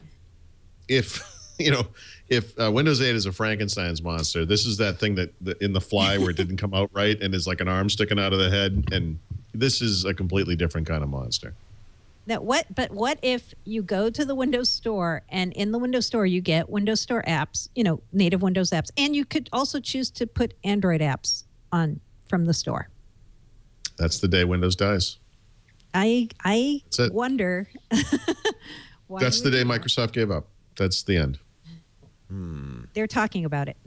if Windows 8 is a Frankenstein's monster, this is that thing that in the Fly where it didn't come out right and is like an arm sticking out of the head, and this is a completely different kind of monster. But what if you go to the Windows Store and in the Windows Store you get Windows Store apps, native Windows apps, and you could also choose to put Android apps on from the store. That's the day Windows dies. I That's it. wonder. why That's the would day you- Microsoft gave up. That's the end. They're talking about it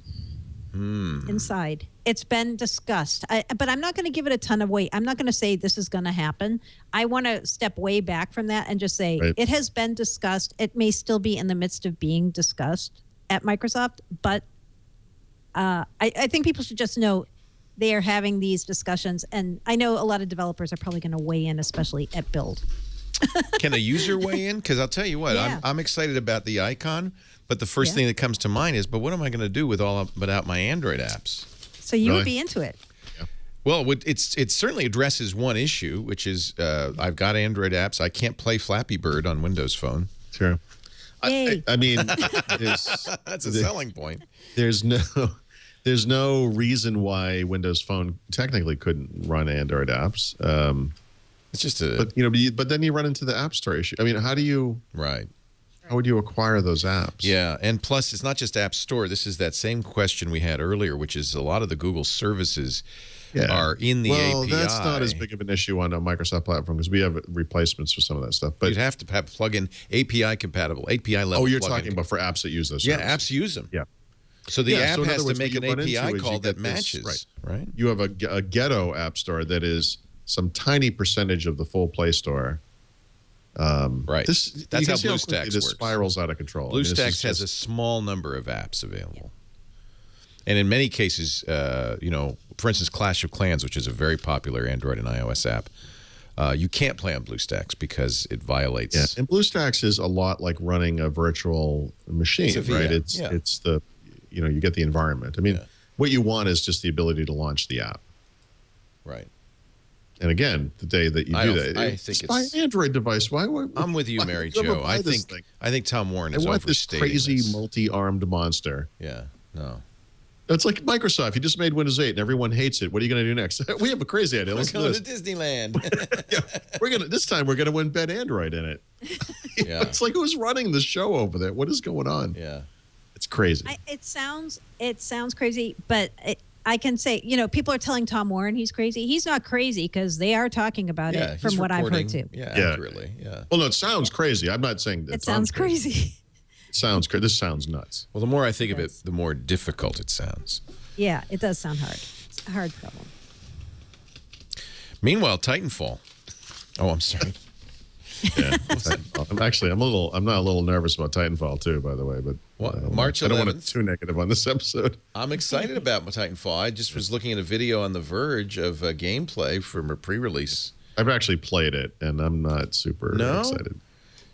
inside. It's been discussed, but I'm not going to give it a ton of weight. I'm not going to say this is going to happen. I want to step way back from that and just say Right. it has been discussed. It may still be in the midst of being discussed at Microsoft, but I think people should just know they are having these discussions. And I know a lot of developers are probably going to weigh in, especially at Build. Can a user weigh in? Because I'll tell you what, Yeah. I'm excited about the icon, but the first thing that comes to mind is, but what am I going to do with without my Android apps? So you Really? would be into it. Well, it certainly addresses one issue, which is I've got Android apps. I can't play Flappy Bird on Windows Phone. Sure. Yay. I mean, That's a selling point. there's no reason why Windows Phone technically couldn't run Android apps. It's just a But then you run into the App Store issue. I mean, how would you acquire those apps? Yeah, and plus it's not just App Store. This is that same question we had earlier, which is a lot of the Google services are in the API. Well, that's not as big of an issue on a Microsoft platform because we have replacements for some of that stuff. But You'd have to have plug-in API compatible, API level. you're plugin. talking about for apps that use those. Yeah, services. apps use them. Yeah. So the Yeah, app so in has other to words, make what an you run into API is call you that get this- matches. Right. You have a ghetto app store that is some tiny percentage of the full Play Store. Right. That's how BlueStacks this works. spirals out of control. BlueStacks has a small number of apps available. And in many cases, for instance, Clash of Clans, which is a very popular Android and iOS app, you can't play on BlueStacks because it violates. Yeah, and BlueStacks is a lot like running a virtual machine, right? It's the, you get the environment. I mean, what you want is just the ability to launch the app. Right. And again, the day that you do that, I think it's an Android device. Why? I'm with you, Mary Jo. I think Tom Warren is overstating this crazy multi-armed monster. Yeah. No. It's like Microsoft. You just made Windows 8 and everyone hates it. What are you going to do next? We have a crazy idea. Let's go to Disneyland. This time we're going to embed Android in it. It's like, who's running the show over there? What is going on? Yeah. It's crazy. It sounds crazy, but I can say, people are telling Tom Warren he's crazy. He's not crazy because they are talking about it from what I've heard too. Yeah, accurately. Yeah. Well, no, it sounds crazy. I'm not saying that it sounds crazy. Sounds crazy. This sounds nuts. Well, the more I think of it, the more difficult it sounds. Yeah, it does sound hard. It's a hard problem. Meanwhile, Titanfall. Oh, I'm sorry. Yeah, I'm not a little nervous about Titanfall too, by the way. But March 11th. I don't want to be too negative on this episode. I'm excited about Titanfall. I just was looking at a video on The Verge of gameplay from a pre-release. I've actually played it, and I'm not super excited.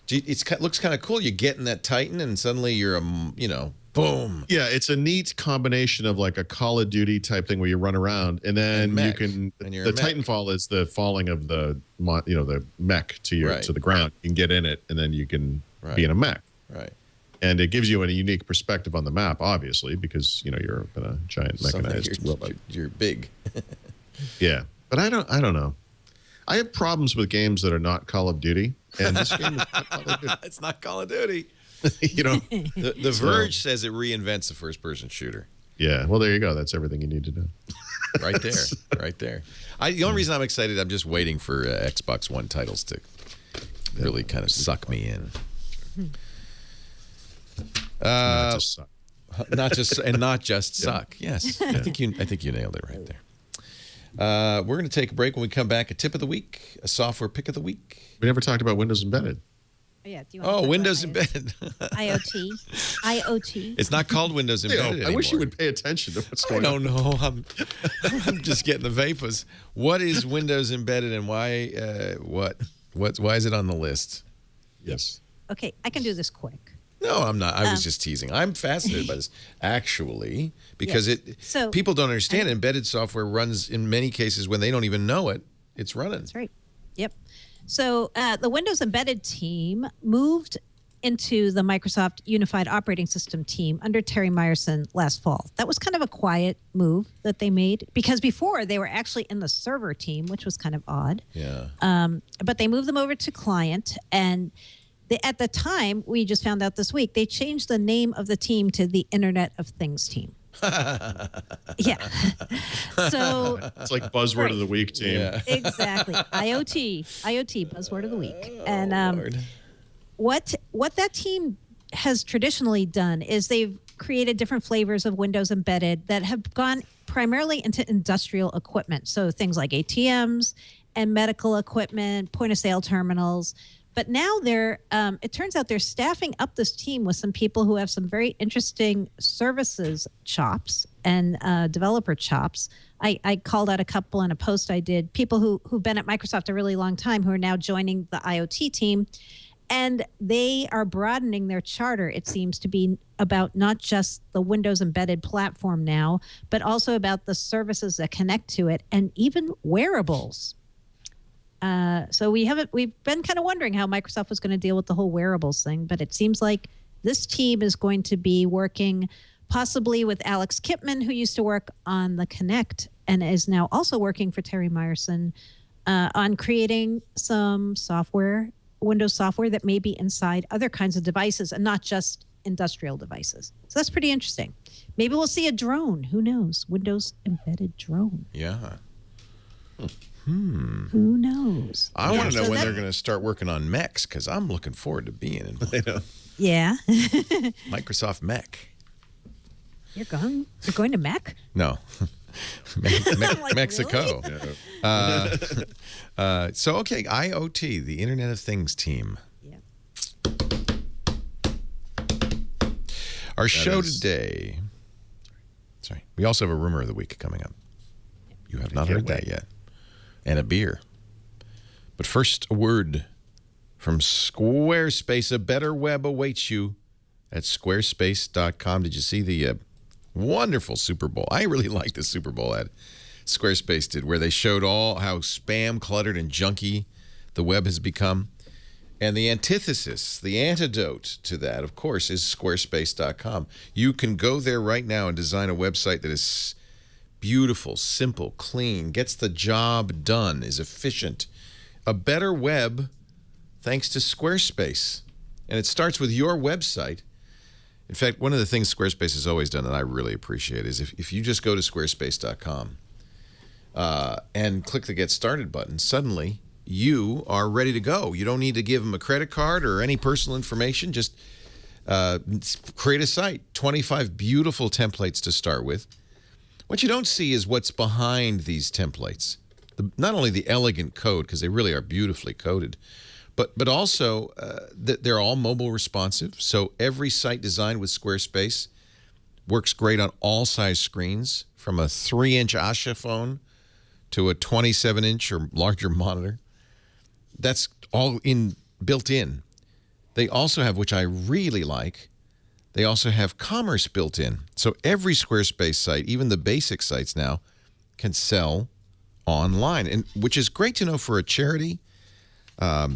It looks kind of cool. You get in that Titan, and suddenly you're boom. Yeah, it's a neat combination of like a Call of Duty type thing where you run around, and then you can. The Titanfall is the falling of the mech to the ground. You can get in it, and then you can be in a mech. Right. And it gives you a unique perspective on the map, obviously, because you're in a giant mechanized robot. You're big. Yeah, but I don't know. I have problems with games that are not Call of Duty, and this game is not Call of Duty. It's not Call of Duty. The Verge says it reinvents the first-person shooter. Yeah, well, there you go. That's everything you need to know. Right there, right there. The only reason I'm excited, I'm just waiting for Xbox One titles to really kind of suck me in. Not just suck. Not just suck. Yes, I think you nailed it right there. We're going to take a break. When we come back, a tip of the week, a software pick of the week. We never talked about Windows Embedded. Yeah. Do you want Windows Embedded. IoT. It's not called Windows Embedded anymore. I wish you would pay attention to what's going on. I don't know. I'm just getting the vapors. What is Windows Embedded, and why? Why is it on the list? Yes. Okay, I can do this quick. No, I'm not. I was just teasing. I'm fascinated by this, actually, because people don't understand embedded software runs in many cases when they don't even know it. It's running. That's right. Yep. So the Windows Embedded team moved into the Microsoft Unified Operating System team under Terry Myerson last fall. That was kind of a quiet move that they made because before they were actually in the server team, which was kind of odd. Yeah. But they moved them over to client, and at the time, we just found out this week, they changed the name of the team to the Internet of Things team. Yeah. So it's like buzzword of the week team. Yeah. Exactly. IoT buzzword of the week. And what that team has traditionally done is they've created different flavors of Windows Embedded that have gone primarily into industrial equipment. So things like ATMs and medical equipment, point of sale terminals. But now it turns out they're staffing up this team with some people who have some very interesting services chops and developer chops. I called out a couple in a post I did, people who've been at Microsoft a really long time who are now joining the IoT team. And they are broadening their charter, it seems to be about not just the Windows Embedded platform now, but also about the services that connect to it and even wearables. So we've been kind of wondering how Microsoft was going to deal with the whole wearables thing, but it seems like this team is going to be working possibly with Alex Kipman, who used to work on the Kinect and is now also working for Terry Myerson on creating some software, Windows software that may be inside other kinds of devices and not just industrial devices. So that's pretty interesting. Maybe we'll see a drone. Who knows? Windows embedded drone. Yeah. Who knows? I want to know when they're going to start working on mechs because I'm looking forward to being in one. Yeah. Microsoft Mech. You're going to Mech? No. like, Mexico. Really? So, okay, IoT, the Internet of Things team. Yeah. Our show today. Sorry. We also have a rumor of the week coming up. You have not heard that yet. And a beer. But first, a word from Squarespace. A better web awaits you at squarespace.com. Did you see the wonderful Super Bowl? I really liked the Super Bowl ad Squarespace did, where they showed all how spam, cluttered, and junky the web has become. And the antithesis, the antidote to that, of course, is squarespace.com. You can go there right now and design a website that is beautiful, simple, clean, gets the job done, is efficient. A better web thanks to Squarespace. And it starts with your website. In fact, one of the things Squarespace has always done that I really appreciate is if you just go to squarespace.com and click the Get Started button, suddenly you are ready to go. You don't need to give them a credit card or any personal information. Just create a site. 25 beautiful templates to start with. What you don't see is what's behind these templates. Not only the elegant code, because they really are beautifully coded, but also that they're all mobile responsive. So every site designed with Squarespace works great on all size screens, from a 3-inch Asha phone to a 27-inch or larger monitor. That's all built in. They also have, which I really like, they also have commerce built in. So every Squarespace site, even the basic sites now, can sell online, and which is great to know for a charity.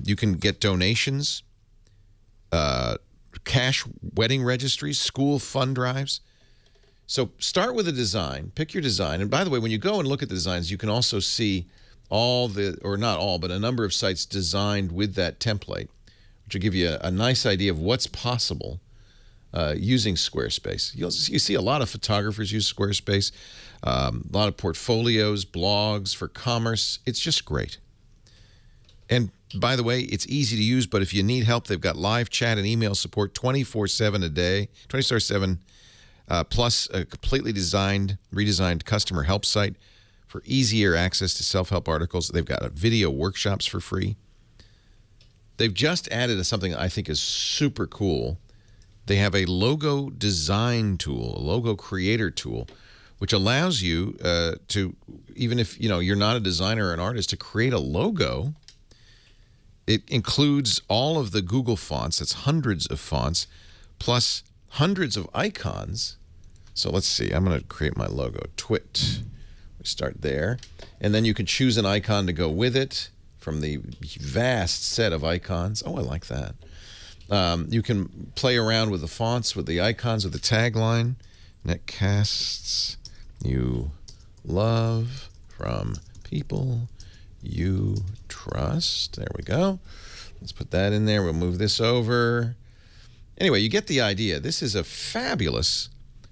You can get donations, cash wedding registries, school fund drives. So start with a design, pick your design. And by the way, when you go and look at the designs, you can also see all the, or not all, but a number of sites designed with that template, which will give you a nice idea of what's possible using Squarespace. You see a lot of photographers use Squarespace, a lot of portfolios, blogs for commerce. It's just great. And by the way, it's easy to use, but if you need help, they've got live chat and email support 24/7 a day, 24/7, plus a completely redesigned customer help site for easier access to self-help articles. They've got video workshops for free. They've just added something I think is super cool. They have a logo design tool, a logo creator tool, which allows you to, even if you're not a designer or an artist, to create a logo. It includes all of the Google fonts. That's hundreds of fonts, plus hundreds of icons. So let's see. I'm going to create my logo. Twit. We start there. And then you can choose an icon to go with it from the vast set of icons. Oh, I like that. You can play around with the fonts, with the icons, with the tagline. Netcasts you love from people you trust. There we go. Let's put that in there. We'll move this over. Anyway, you get the idea. This is a fabulous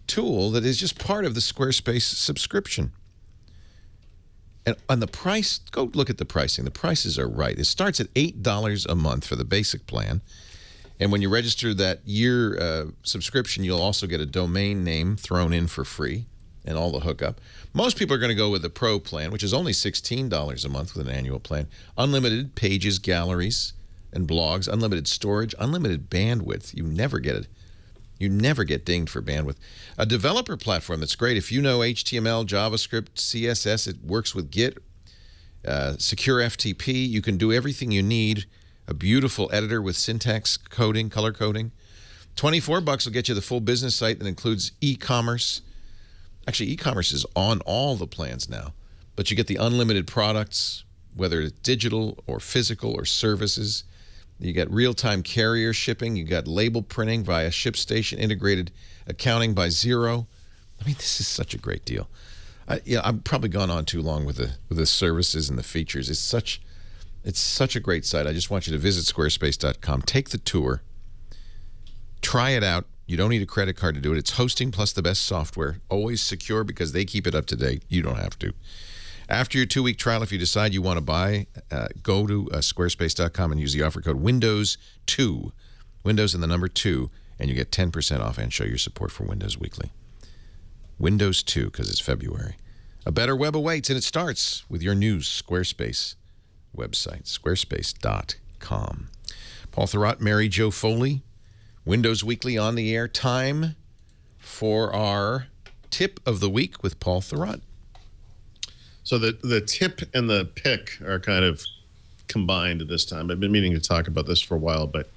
tool that is just part of the Squarespace subscription. And on the price, go look at the pricing. The prices are right. It starts at $8 a month for the basic plan. And when you register that year subscription, you'll also get a domain name thrown in for free and all the hookup. Most people are going to go with the Pro plan, which is only $16 a month with an annual plan. Unlimited pages, galleries, and blogs, unlimited storage, unlimited bandwidth. You never get it. You never get dinged for bandwidth. A developer platform that's great. If you know HTML, JavaScript, CSS, it works with Git, secure FTP. You can do everything you need. A beautiful editor with syntax coding, color coding. $24 will get you the full business site that includes e-commerce. Actually, e-commerce is on all the plans now, but you get the unlimited products, whether it's digital or physical or services. You get real-time carrier shipping. You got label printing via ShipStation, integrated accounting by Xero. I mean, this is such a great deal. I've probably gone on too long with the services and the features. It's such a great site. I just want you to visit squarespace.com. Take the tour. Try it out. You don't need a credit card to do it. It's hosting plus the best software. Always secure because they keep it up to date. You don't have to. After your 2-week trial, if you decide you want to buy, go to squarespace.com and use the offer code Windows2, Windows and the number 2, and you get 10% off and show your support for Windows Weekly. Windows 2, because it's February. A better web awaits, and it starts with your new Squarespace website, squarespace.com. Paul THURROTT, Mary Jo Foley, Windows Weekly on the air. Time for our tip of the week with Paul THURROTT. So the tip and the pick are kind of combined at this time. I've been meaning to talk about this for a while, but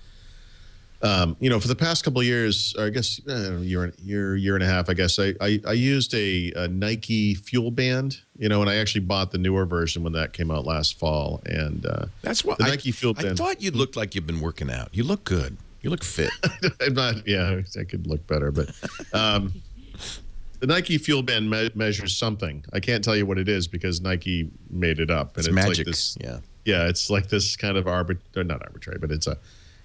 for the past couple of years, or I guess year and a half, I guess I used a Nike Fuel Band, and I actually bought the newer version when that came out last fall. And that's what the Nike Fuel Band. I thought you looked like you've been working out. You look good. You look fit. I'm not. Yeah, I could look better, but the Nike Fuel Band measures something. I can't tell you what it is because Nike made it up. And it's magic. Like this, yeah. Yeah, it's like this kind of not arbitrary, but it's a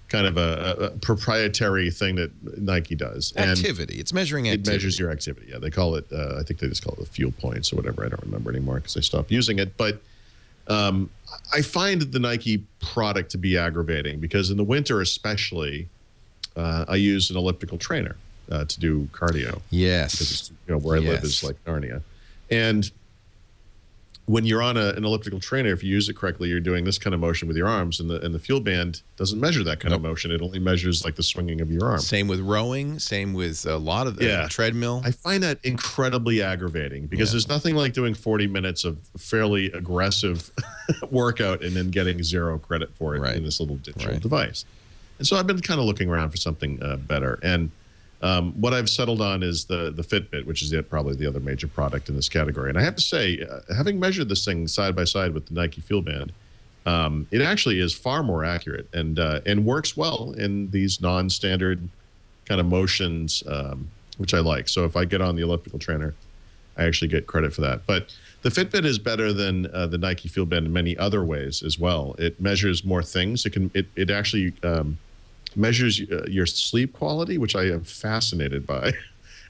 kind of a proprietary thing that Nike does. Activity. It's measuring activity. It measures your activity. Yeah, they call it, I think they just call it the fuel points or whatever. I don't remember anymore because I stopped using it. But I find the Nike product to be aggravating because in the winter especially, I use an elliptical trainer to do cardio. Yes. Because where I live is like Narnia. And when you're on an elliptical trainer, if you use it correctly, you're doing this kind of motion with your arms, and the Fuel Band doesn't measure that kind of motion. It only measures like the swinging of your arm. Same with rowing. Same with a lot of the treadmill. I find that incredibly aggravating because there's nothing like doing 40 minutes of fairly aggressive workout and then getting zero credit for it in this little digital device. And so I've been kind of looking around for something better. And what I've settled on is the Fitbit, which is probably the other major product in this category. And I have to say, having measured this thing side by side with the Nike Fuel Band, it actually is far more accurate and works well in these non-standard kind of motions, which I like. So if I get on the elliptical trainer, I actually get credit for that. But the Fitbit is better than the Nike Fuel Band in many other ways as well. It measures more things. It actually measures your sleep quality, which I am fascinated by.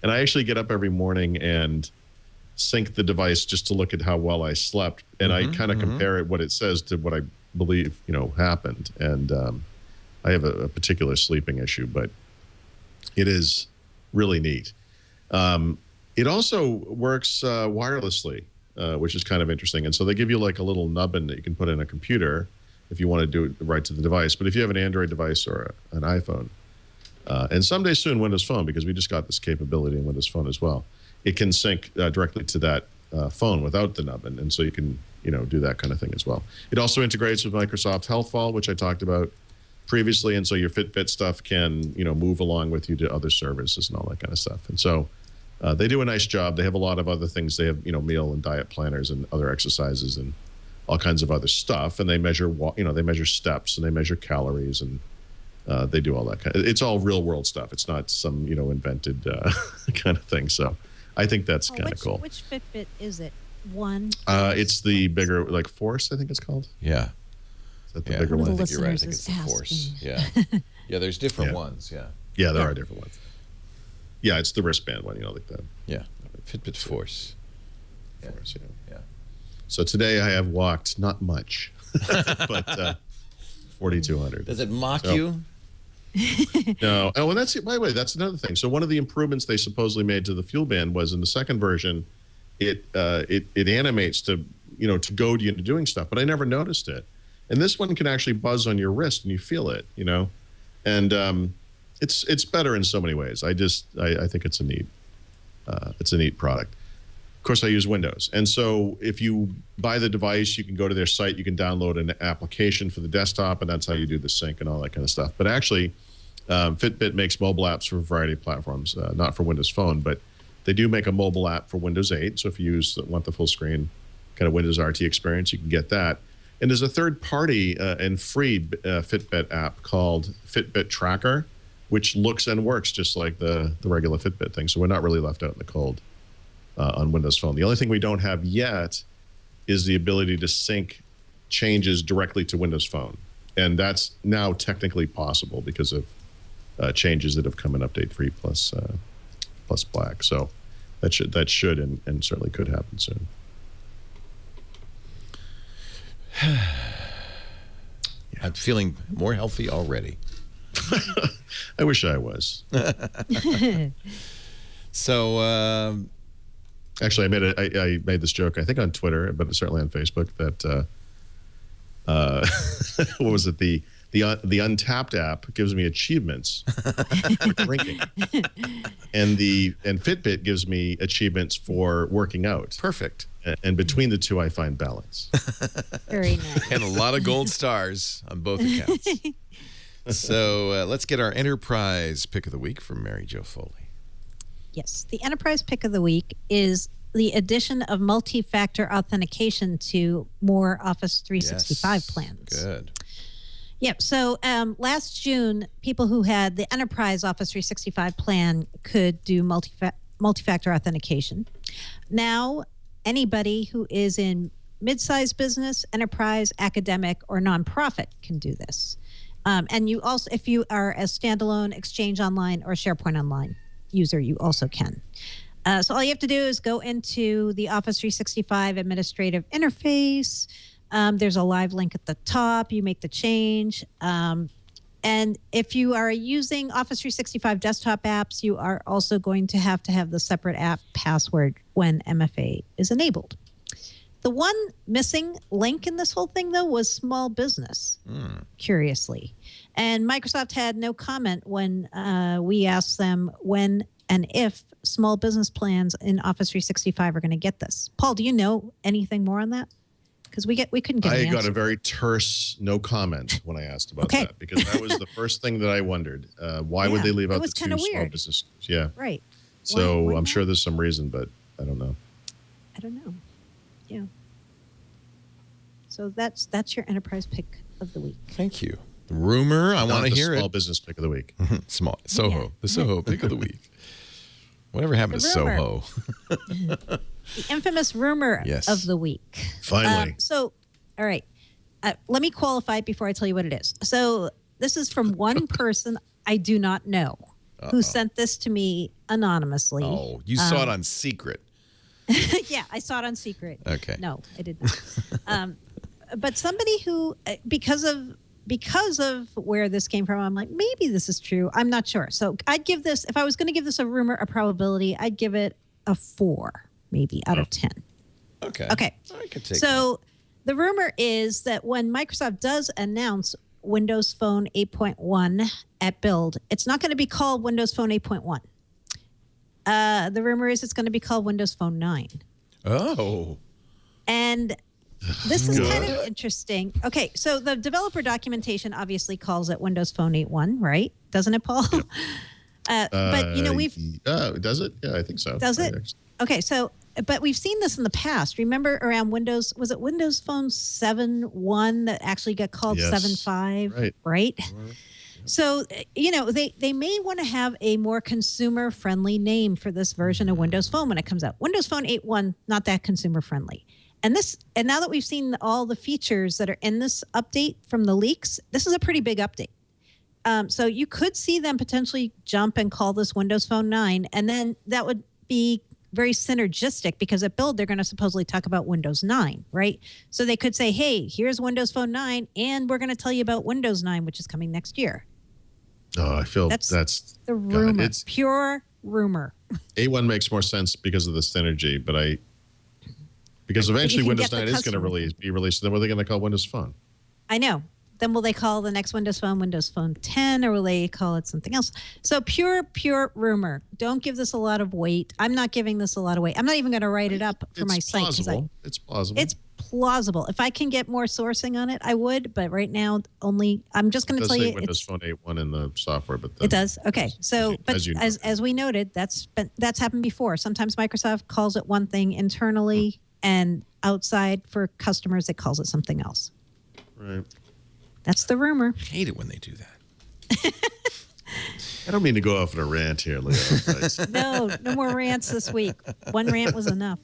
And I actually get up every morning and sync the device just to look at how well I slept. And I kind of compare what it says to what I believe, happened. And I have a particular sleeping issue, but it is really neat. It also works wirelessly, which is kind of interesting. And so they give you like a little nubbin that you can put in a computer if you want to do it right to the device. But if you have an Android device or an iPhone, and someday soon Windows Phone, because we just got this capability in Windows Phone as well, it can sync directly to that phone without the nubbin. And so you can, do that kind of thing as well. It also integrates with Microsoft Health Vault, which I talked about previously. And so your Fitbit stuff can, move along with you to other services and all that kind of stuff. And so they do a nice job. They have a lot of other things. They have, meal and diet planners and other exercises and all kinds of other stuff. And they measure, they measure steps and they measure calories and they do all that kind of, it's all real world stuff. It's not some, invented kind of thing. So I think that's kind of cool. Which Fitbit is it? One? It's the bigger, like Force, I think it's called. Yeah. Is that the bigger one? I think you're right. I think it's the Force. Yeah. Yeah, there's different ones. Yeah. Yeah, there are different ones. Yeah, it's the wristband one, like that. Yeah. Fitbit Force. Force, yeah. So today I have walked not much, but 4,200. Does it mock you? No. Oh, and that's it. By the way, that's another thing. So one of the improvements they supposedly made to the Fuel Band was in the second version, it animates to goad you into doing stuff, but I never noticed it. And this one can actually buzz on your wrist and you feel it, and it's better in so many ways. I think it's a neat product. Of course, I use Windows. And so if you buy the device, you can go to their site, you can download an application for the desktop, and that's how you do the sync and all that kind of stuff. But actually, Fitbit makes mobile apps for a variety of platforms, not for Windows Phone, but they do make a mobile app for Windows 8. So if you want the full screen kind of Windows RT experience, you can get that. And there's a third-party and free Fitbit app called Fitbit Tracker, which looks and works just like the regular Fitbit thing. So we're not really left out in the cold on Windows Phone. The only thing we don't have yet is the ability to sync changes directly to Windows Phone. And that's now technically possible because of changes that have come in Update 3 plus Black. So that should and certainly could happen soon. I'm feeling more healthy already. I wish I was. So Actually, I made this joke, I think on Twitter, but certainly on Facebook, that what was it? The Untapped app gives me achievements for drinking, and Fitbit gives me achievements for working out. Perfect. And between the two, I find balance. Very nice. And a lot of gold stars on both accounts. So let's get our enterprise pick of the week from Mary Jo Foley. Yes, the enterprise pick of the week is the addition of multi-factor authentication to more Office 365 plans. Good. Yep. So last June, people who had the enterprise Office 365 plan could do multi-factor authentication. Now, anybody who is in mid-sized business, enterprise, academic, or nonprofit can do this. And you also, if you are a standalone Exchange Online or SharePoint Online user, you also can. So all you have to do is go into the Office 365 administrative interface. There's a live link at the top. You make the change. And if you are using Office 365 desktop apps, you are also going to have the separate app password when MFA is enabled. The one missing link in this whole thing, though, was small business, curiously. And Microsoft had no comment when we asked them when and if small business plans in Office 365 are going to get this. Paul, do you know anything more on that? Because we couldn't get an answer. I got a very terse no comment when I asked about that, because that was the first thing that I wondered. Why would they leave out the two small business? Yeah. Right. So why I'm not? sure there's some reason, but I don't know. I don't know. Yeah. So that's your enterprise pick of the week. Thank you. The rumor, I want to hear Small it. business pick of the week. Small Soho, the Soho pick of the week. Whatever happened to rumor. Soho? The infamous rumor of the week. Finally. All right. Let me qualify it before I tell you what it is. So this is from one person I do not know who sent this to me anonymously. Oh, you saw it on Secret. Yeah, I saw it on Secret. Okay. No, I did not. But somebody who, because of where this came from, I'm like, maybe this is true. I'm not sure. So I'd give this, if I was going to give this a rumor, a probability, I'd give it a 4, maybe out of 10. Okay. Okay. I could take So the rumor is that when Microsoft does announce Windows Phone 8.1 at build, it's not going to be called Windows Phone 8.1. The rumor is it's going to be called Windows Phone 9. Oh. And this is kind of interesting. Okay, so the developer documentation obviously calls it Windows Phone 8.1, right? Doesn't it, Paul? But, we've... does it? Yeah, I think so. Does it? Okay, so, but we've seen this in the past. Remember around Windows, was it Windows Phone 7.1 that actually got called 7.5? Right? So, they may want to have a more consumer-friendly name for this version of Windows Phone when it comes out. Windows Phone 8.1, not that consumer-friendly. And now that we've seen all the features that are in this update from the leaks, this is a pretty big update. So you could see them potentially jump and call this Windows Phone 9, and then that would be very synergistic because at build, they're going to supposedly talk about Windows 9, right? So they could say, hey, here's Windows Phone 9, and we're going to tell you about Windows 9, which is coming next year. Oh, I feel that's the rumor. It's pure rumor. 8.1 makes more sense because of the synergy, but because eventually Windows 9 is going to be released. Then what are they going to call Windows Phone? I know. Then will they call the next Windows Phone 10, or will they call it something else? So pure rumor. Don't give this a lot of weight. I'm not giving this a lot of weight. I'm not even going to write it up for my site. It's plausible. It's plausible. If I can get more sourcing on it, I would. But right now, I'm just going to tell you. Windows Phone 8.1 in the software, but it does. Okay. So, as we noted, that's happened before. Sometimes Microsoft calls it one thing internally, and outside for customers, it calls it something else. Right. That's the rumor. I hate it when they do that. I don't mean to go off on a rant here, Leo. No more rants this week. One rant was enough.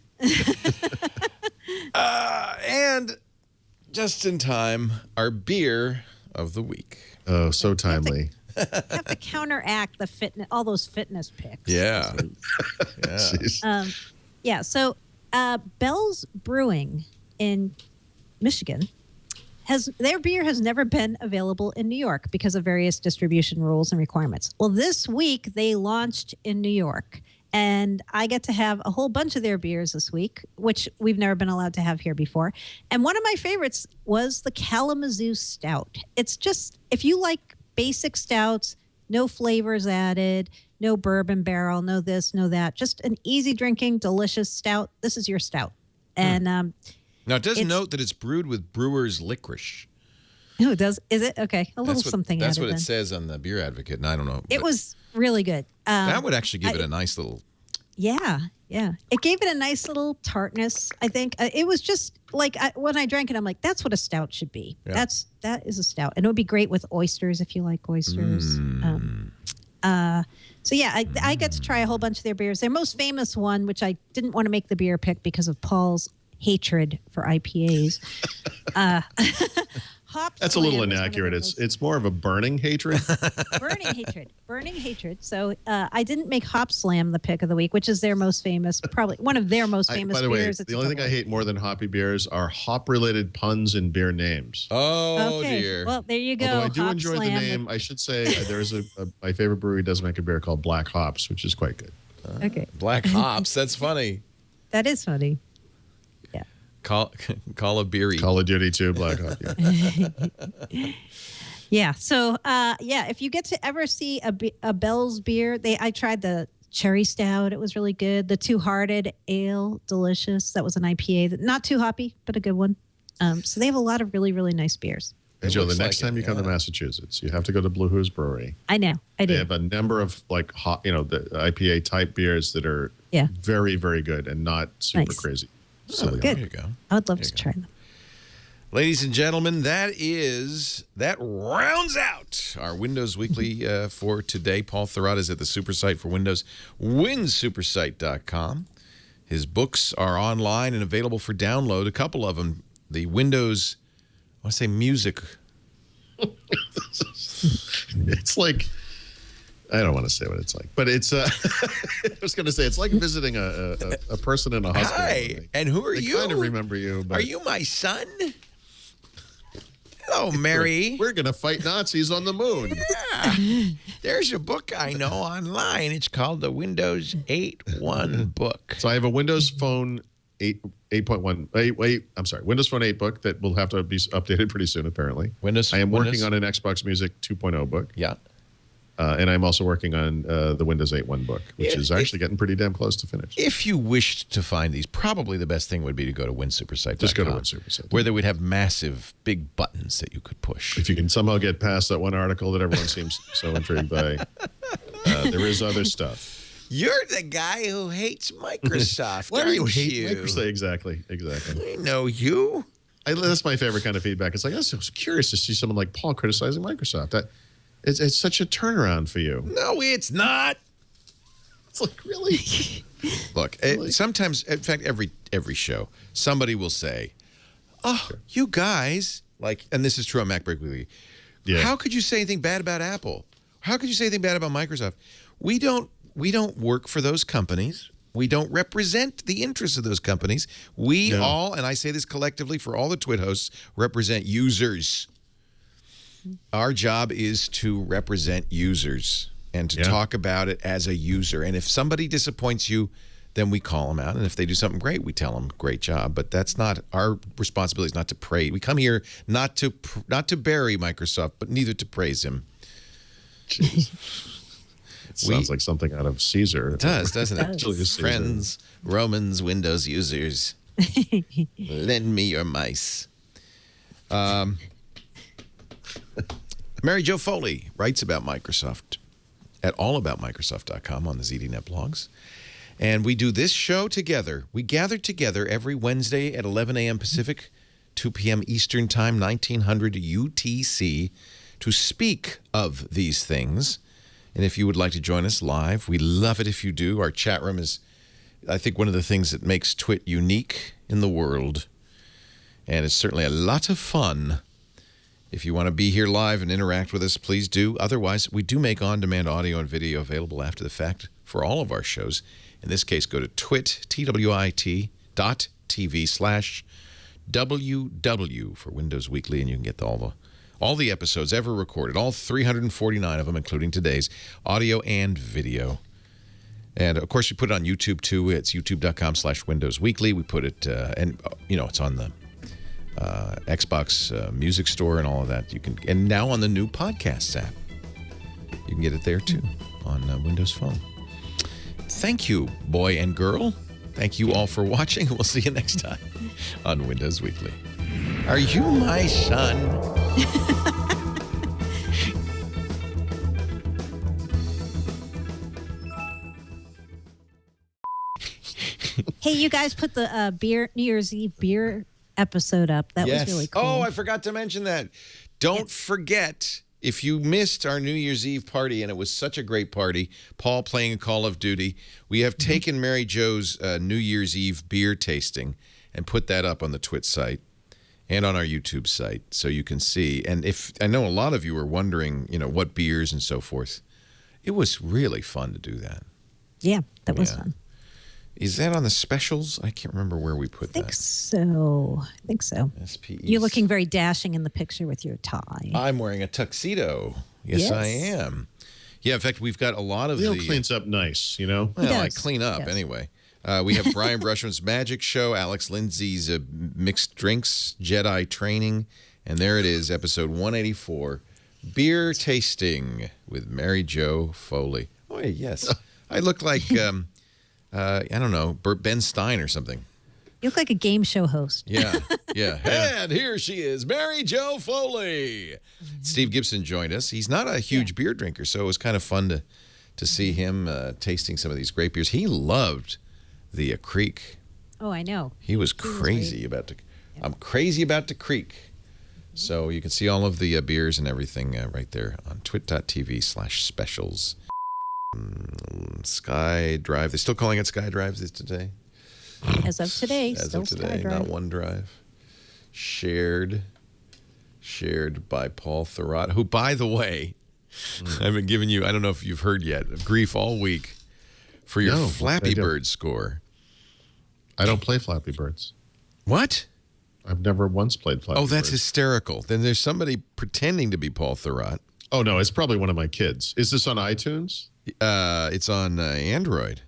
And just in time, our beer of the week. Oh, so timely. You have to counteract the fitness, all those fitness picks. Yeah. Yeah. So Bell's Brewing in Michigan their beer has never been available in New York because of various distribution rules and requirements. Well, this week they launched in New York, And I get to have a whole bunch of their beers this week, which we've never been allowed to have here before. And one of my favorites was the Kalamazoo Stout. It's just, if you like basic stouts, no flavors added, no bourbon barrel, no this, no that, just an easy drinking, delicious stout. This is your stout. And now it does note that it's brewed with brewer's licorice. Oh, it does? Is it? Okay. A little something That's added what it then. says on the Beer Advocate, and I don't know. It was really good. That would actually give it a nice little... Yeah, yeah. It gave it a nice little tartness, I think. It was just like, when I drank it, I'm like, that's what a stout should be. Yeah. That is a stout. And it would be great with oysters if you like oysters. So yeah, I get to try a whole bunch of their beers. Their most famous one, which I didn't want to make the beer pick because of Paul's hatred for IPAs. That's a little inaccurate. It's more of a burning hatred. burning hatred. So I didn't make Hop Slam the pick of the week, which is their most famous, probably one of their most famous by the way, beers. The only thing I hate more than hoppy beers are hop-related puns in beer names. Oh, okay. dear. Well, there you go. Although I do Hop enjoy Slam. the name. I should say there's my favorite brewery does make a beer called Black Hops, which is quite good. Okay. Black Hops. That's funny. That is funny. Call a beery. Call of Duty 2, Black Hop. Yeah. Yeah. So, if you get to ever see a Bell's beer, I tried the cherry stout. It was really good. The Two Hearted Ale, delicious. That was an IPA, not too hoppy, but a good one. So they have a lot of really, really nice beers. And Joe, the next time you come to Massachusetts, you have to go to Blue Who's Brewery. I know. I do. They have a number of like hot, the IPA type beers that are very, very good and not super crazy. So good. There you go. I would love to try them. Ladies and gentlemen, that rounds out our Windows Weekly for today. Paul THURROTT is at the super site for Windows, winsupersite.com. His books are online and available for download. A couple of them, the Windows, I want to say music. It's like, I don't want to say what it's like, but it's, I was going to say, it's like visiting a person in a hospital. Hi, and who are you? I kind of remember you. But are you my son? Hello, Mary. We're going to fight Nazis on the moon. Yeah. There's a book I know online. It's called the Windows 8.1 book. So I have a Windows Phone 8.1. I'm sorry, Windows Phone 8 book that will have to be updated pretty soon, apparently. I am working on an Xbox Music 2.0 book. Yeah. And I'm also working on the Windows 8.1 book, which is actually getting pretty damn close to finish. If you wished to find these, probably the best thing would be to go to WinSuperSite.com. Just go to WinSuperSite. Where they would have massive, big buttons that you could push. If you can somehow get past that one article that everyone seems so intrigued by, there is other stuff. You're the guy who hates Microsoft. Why do you hate you? Microsoft? Exactly. I know you. That's my favorite kind of feedback. It's like, I was curious to see someone like Paul criticizing Microsoft. It's such a turnaround for you. No, it's not. It's like, really? Look, sometimes, in fact, every show, somebody will say, "Oh, you guys," like, and this is true on MacBreak Weekly. Yeah. How could you say anything bad about Apple? How could you say anything bad about Microsoft? We don't work for those companies. We don't represent the interests of those companies. We all, and I say this collectively for all the Twit hosts, represent users. Our job is to represent users and to talk about it as a user. And if somebody disappoints you, then we call them out. And if they do something great, we tell them, great job. But that's not our responsibility, is not to praise. We come here not to bury Microsoft, but neither to praise him. Jeez. It sounds like something out of Caesar. It does, doesn't it? Friends, Romans, Windows users, lend me your mice. Mary Jo Foley writes about Microsoft at allaboutmicrosoft.com on the ZDNet blogs. And we do this show together. We gather together every Wednesday at 11 a.m. Pacific, 2 p.m. Eastern Time, 1900 UTC, to speak of these things. And if you would like to join us live, we love it if you do. Our chat room is, I think, one of the things that makes Twit unique in the world. And it's certainly a lot of fun. If you want to be here live and interact with us, please do. Otherwise, we do make on-demand audio and video available after the fact for all of our shows. In this case, go to twit.tv/WW for Windows Weekly, and you can get all the episodes ever recorded, all 349 of them, including today's, audio and video. And, of course, we put it on YouTube, too. It's youtube.com/Windows Weekly. We put it, it's on the Xbox Music Store and all of that. And now on the new Podcasts app. You can get it there, too, on Windows Phone. Thank you, boy and girl. Thank you all for watching. We'll see you next time on Windows Weekly. Are you my son? Hey, you guys put the New Year's Eve beer episode up. That was really cool. Oh, I forgot to mention that. Don't forget, if you missed our New Year's Eve party, and it was such a great party, Paul playing Call of Duty, we have taken Mary Jo's New Year's Eve beer tasting and put that up on the Twitch site and on our YouTube site so you can see. And if I know a lot of you are wondering, what beers and so forth. It was really fun to do that. Yeah, that was fun. Is that on the specials? I can't remember where we put that. I think so. SPE. You're looking very dashing in the picture with your tie. I'm wearing a tuxedo. Yes, I am. Yeah, in fact, we've got a lot of Leo cleans up nice, Well, I clean up anyway. We have Brian Brushman's Magic Show, Alex Lindsay's Mixed Drinks, Jedi Training, and there it is, episode 184, Beer Tasting with Mary Jo Foley. Oh, yes. I look like... I don't know, Ben Stein or something. You look like a game show host. Yeah. And here she is, Mary Jo Foley. Steve Gibson joined us. He's not a huge beer drinker, so it was kind of fun to see him tasting some of these great beers. He loved the Creek. Oh, I know. He was crazy about the... I'm crazy about the Creek. So you can see all of the beers and everything right there on twit.tv/specials. Sky Drive. They're still calling it Sky Drive today? As of today. As of today, not OneDrive. Shared by Paul THURROTT, who, by the way, I've been giving you, I don't know if you've heard yet, grief all week for your Flappy Bird score. I don't play Flappy Birds. What? I've never once played Flappy Birds. Oh, that's hysterical. Then there's somebody pretending to be Paul THURROTT. Oh, no, it's probably one of my kids. Is this on iTunes? It's on Android.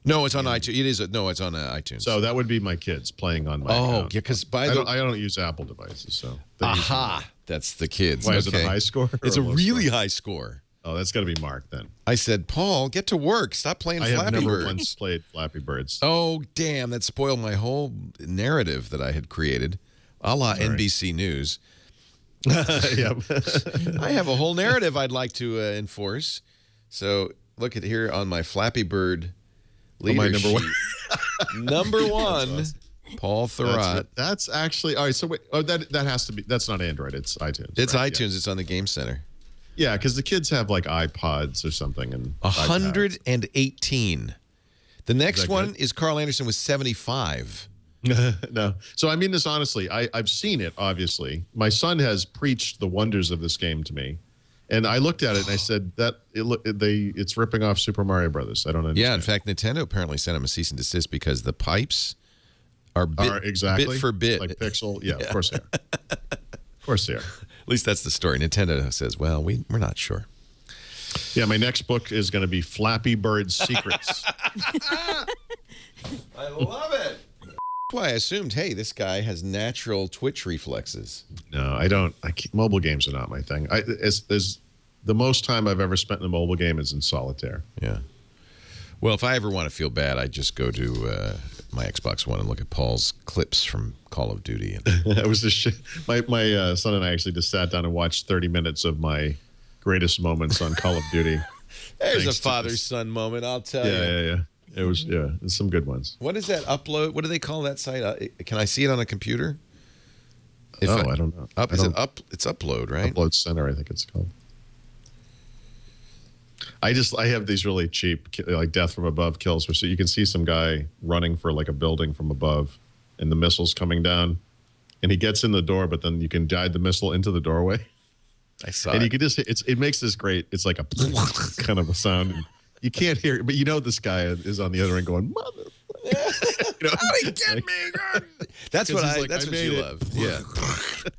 No, it's on iTunes. It is. No, it's on iTunes. So that would be my kids playing on my account. Yeah, because I don't use Apple devices, so. That's the kids. Why, is it a high score? It's a really high score. Oh, that's got to be Mark then. I said, Paul, get to work. Stop playing Flappy Bird. I have never once played Flappy Birds. Oh, damn. That spoiled my whole narrative that I had created, a la NBC News. Yep. I have a whole narrative I'd like to enforce. So look at here on my Flappy Bird leader my number sheet. Number one, Paul THURROTT. That's actually all right. So wait, that has to be. That's not Android. It's iTunes. It's right? iTunes. Yeah. It's on the Game Center. Yeah, because the kids have like iPods or something and 118. The next one is Carl Anderson with 75. No. So I mean this honestly. I've seen it, obviously. My son has preached the wonders of this game to me. And I looked at it and I said that it's ripping off Super Mario Brothers. I don't understand. Yeah, in fact, Nintendo apparently sent him a cease and desist because the pipes are bit for bit. Like pixel. Yeah, of course they are. Of course they are. At least that's the story. Nintendo says, well, we're not sure. Yeah, my next book is going to be Flappy Bird Secrets. I love it. That's why I assumed, hey, this guy has natural twitch reflexes. No, I don't. Mobile games are not my thing. The most time I've ever spent in a mobile game is in solitaire. Yeah. Well, if I ever want to feel bad, I just go to my Xbox One and look at Paul's clips from Call of Duty. It was just my son and I actually just sat down and watched 30 minutes of my greatest moments on Call of Duty. There's a father-son moment, I'll tell you. Yeah. It was, there's some good ones. What is that upload? What do they call that site? Can I see it on a computer? I don't know. It's Upload, right? Upload Center, I think it's called. I have these really cheap, like death from above kills, where so you can see some guy running for like a building from above, and the missile's coming down, and he gets in the door, but then you can guide the missile into the doorway. I saw and it. You can just it makes this great. It's like a kind of a sound. And you can't hear it, but you know this guy is on the other end going, "Mother." How did he get me? That's what you love. Yeah.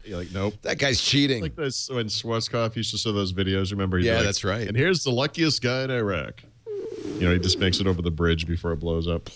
You're like, nope. That guy's cheating. Like this when Schwarzkopf used to show those videos. Remember? Yeah, that's right. And here's the luckiest guy in Iraq. You know, he just makes it over the bridge before it blows up.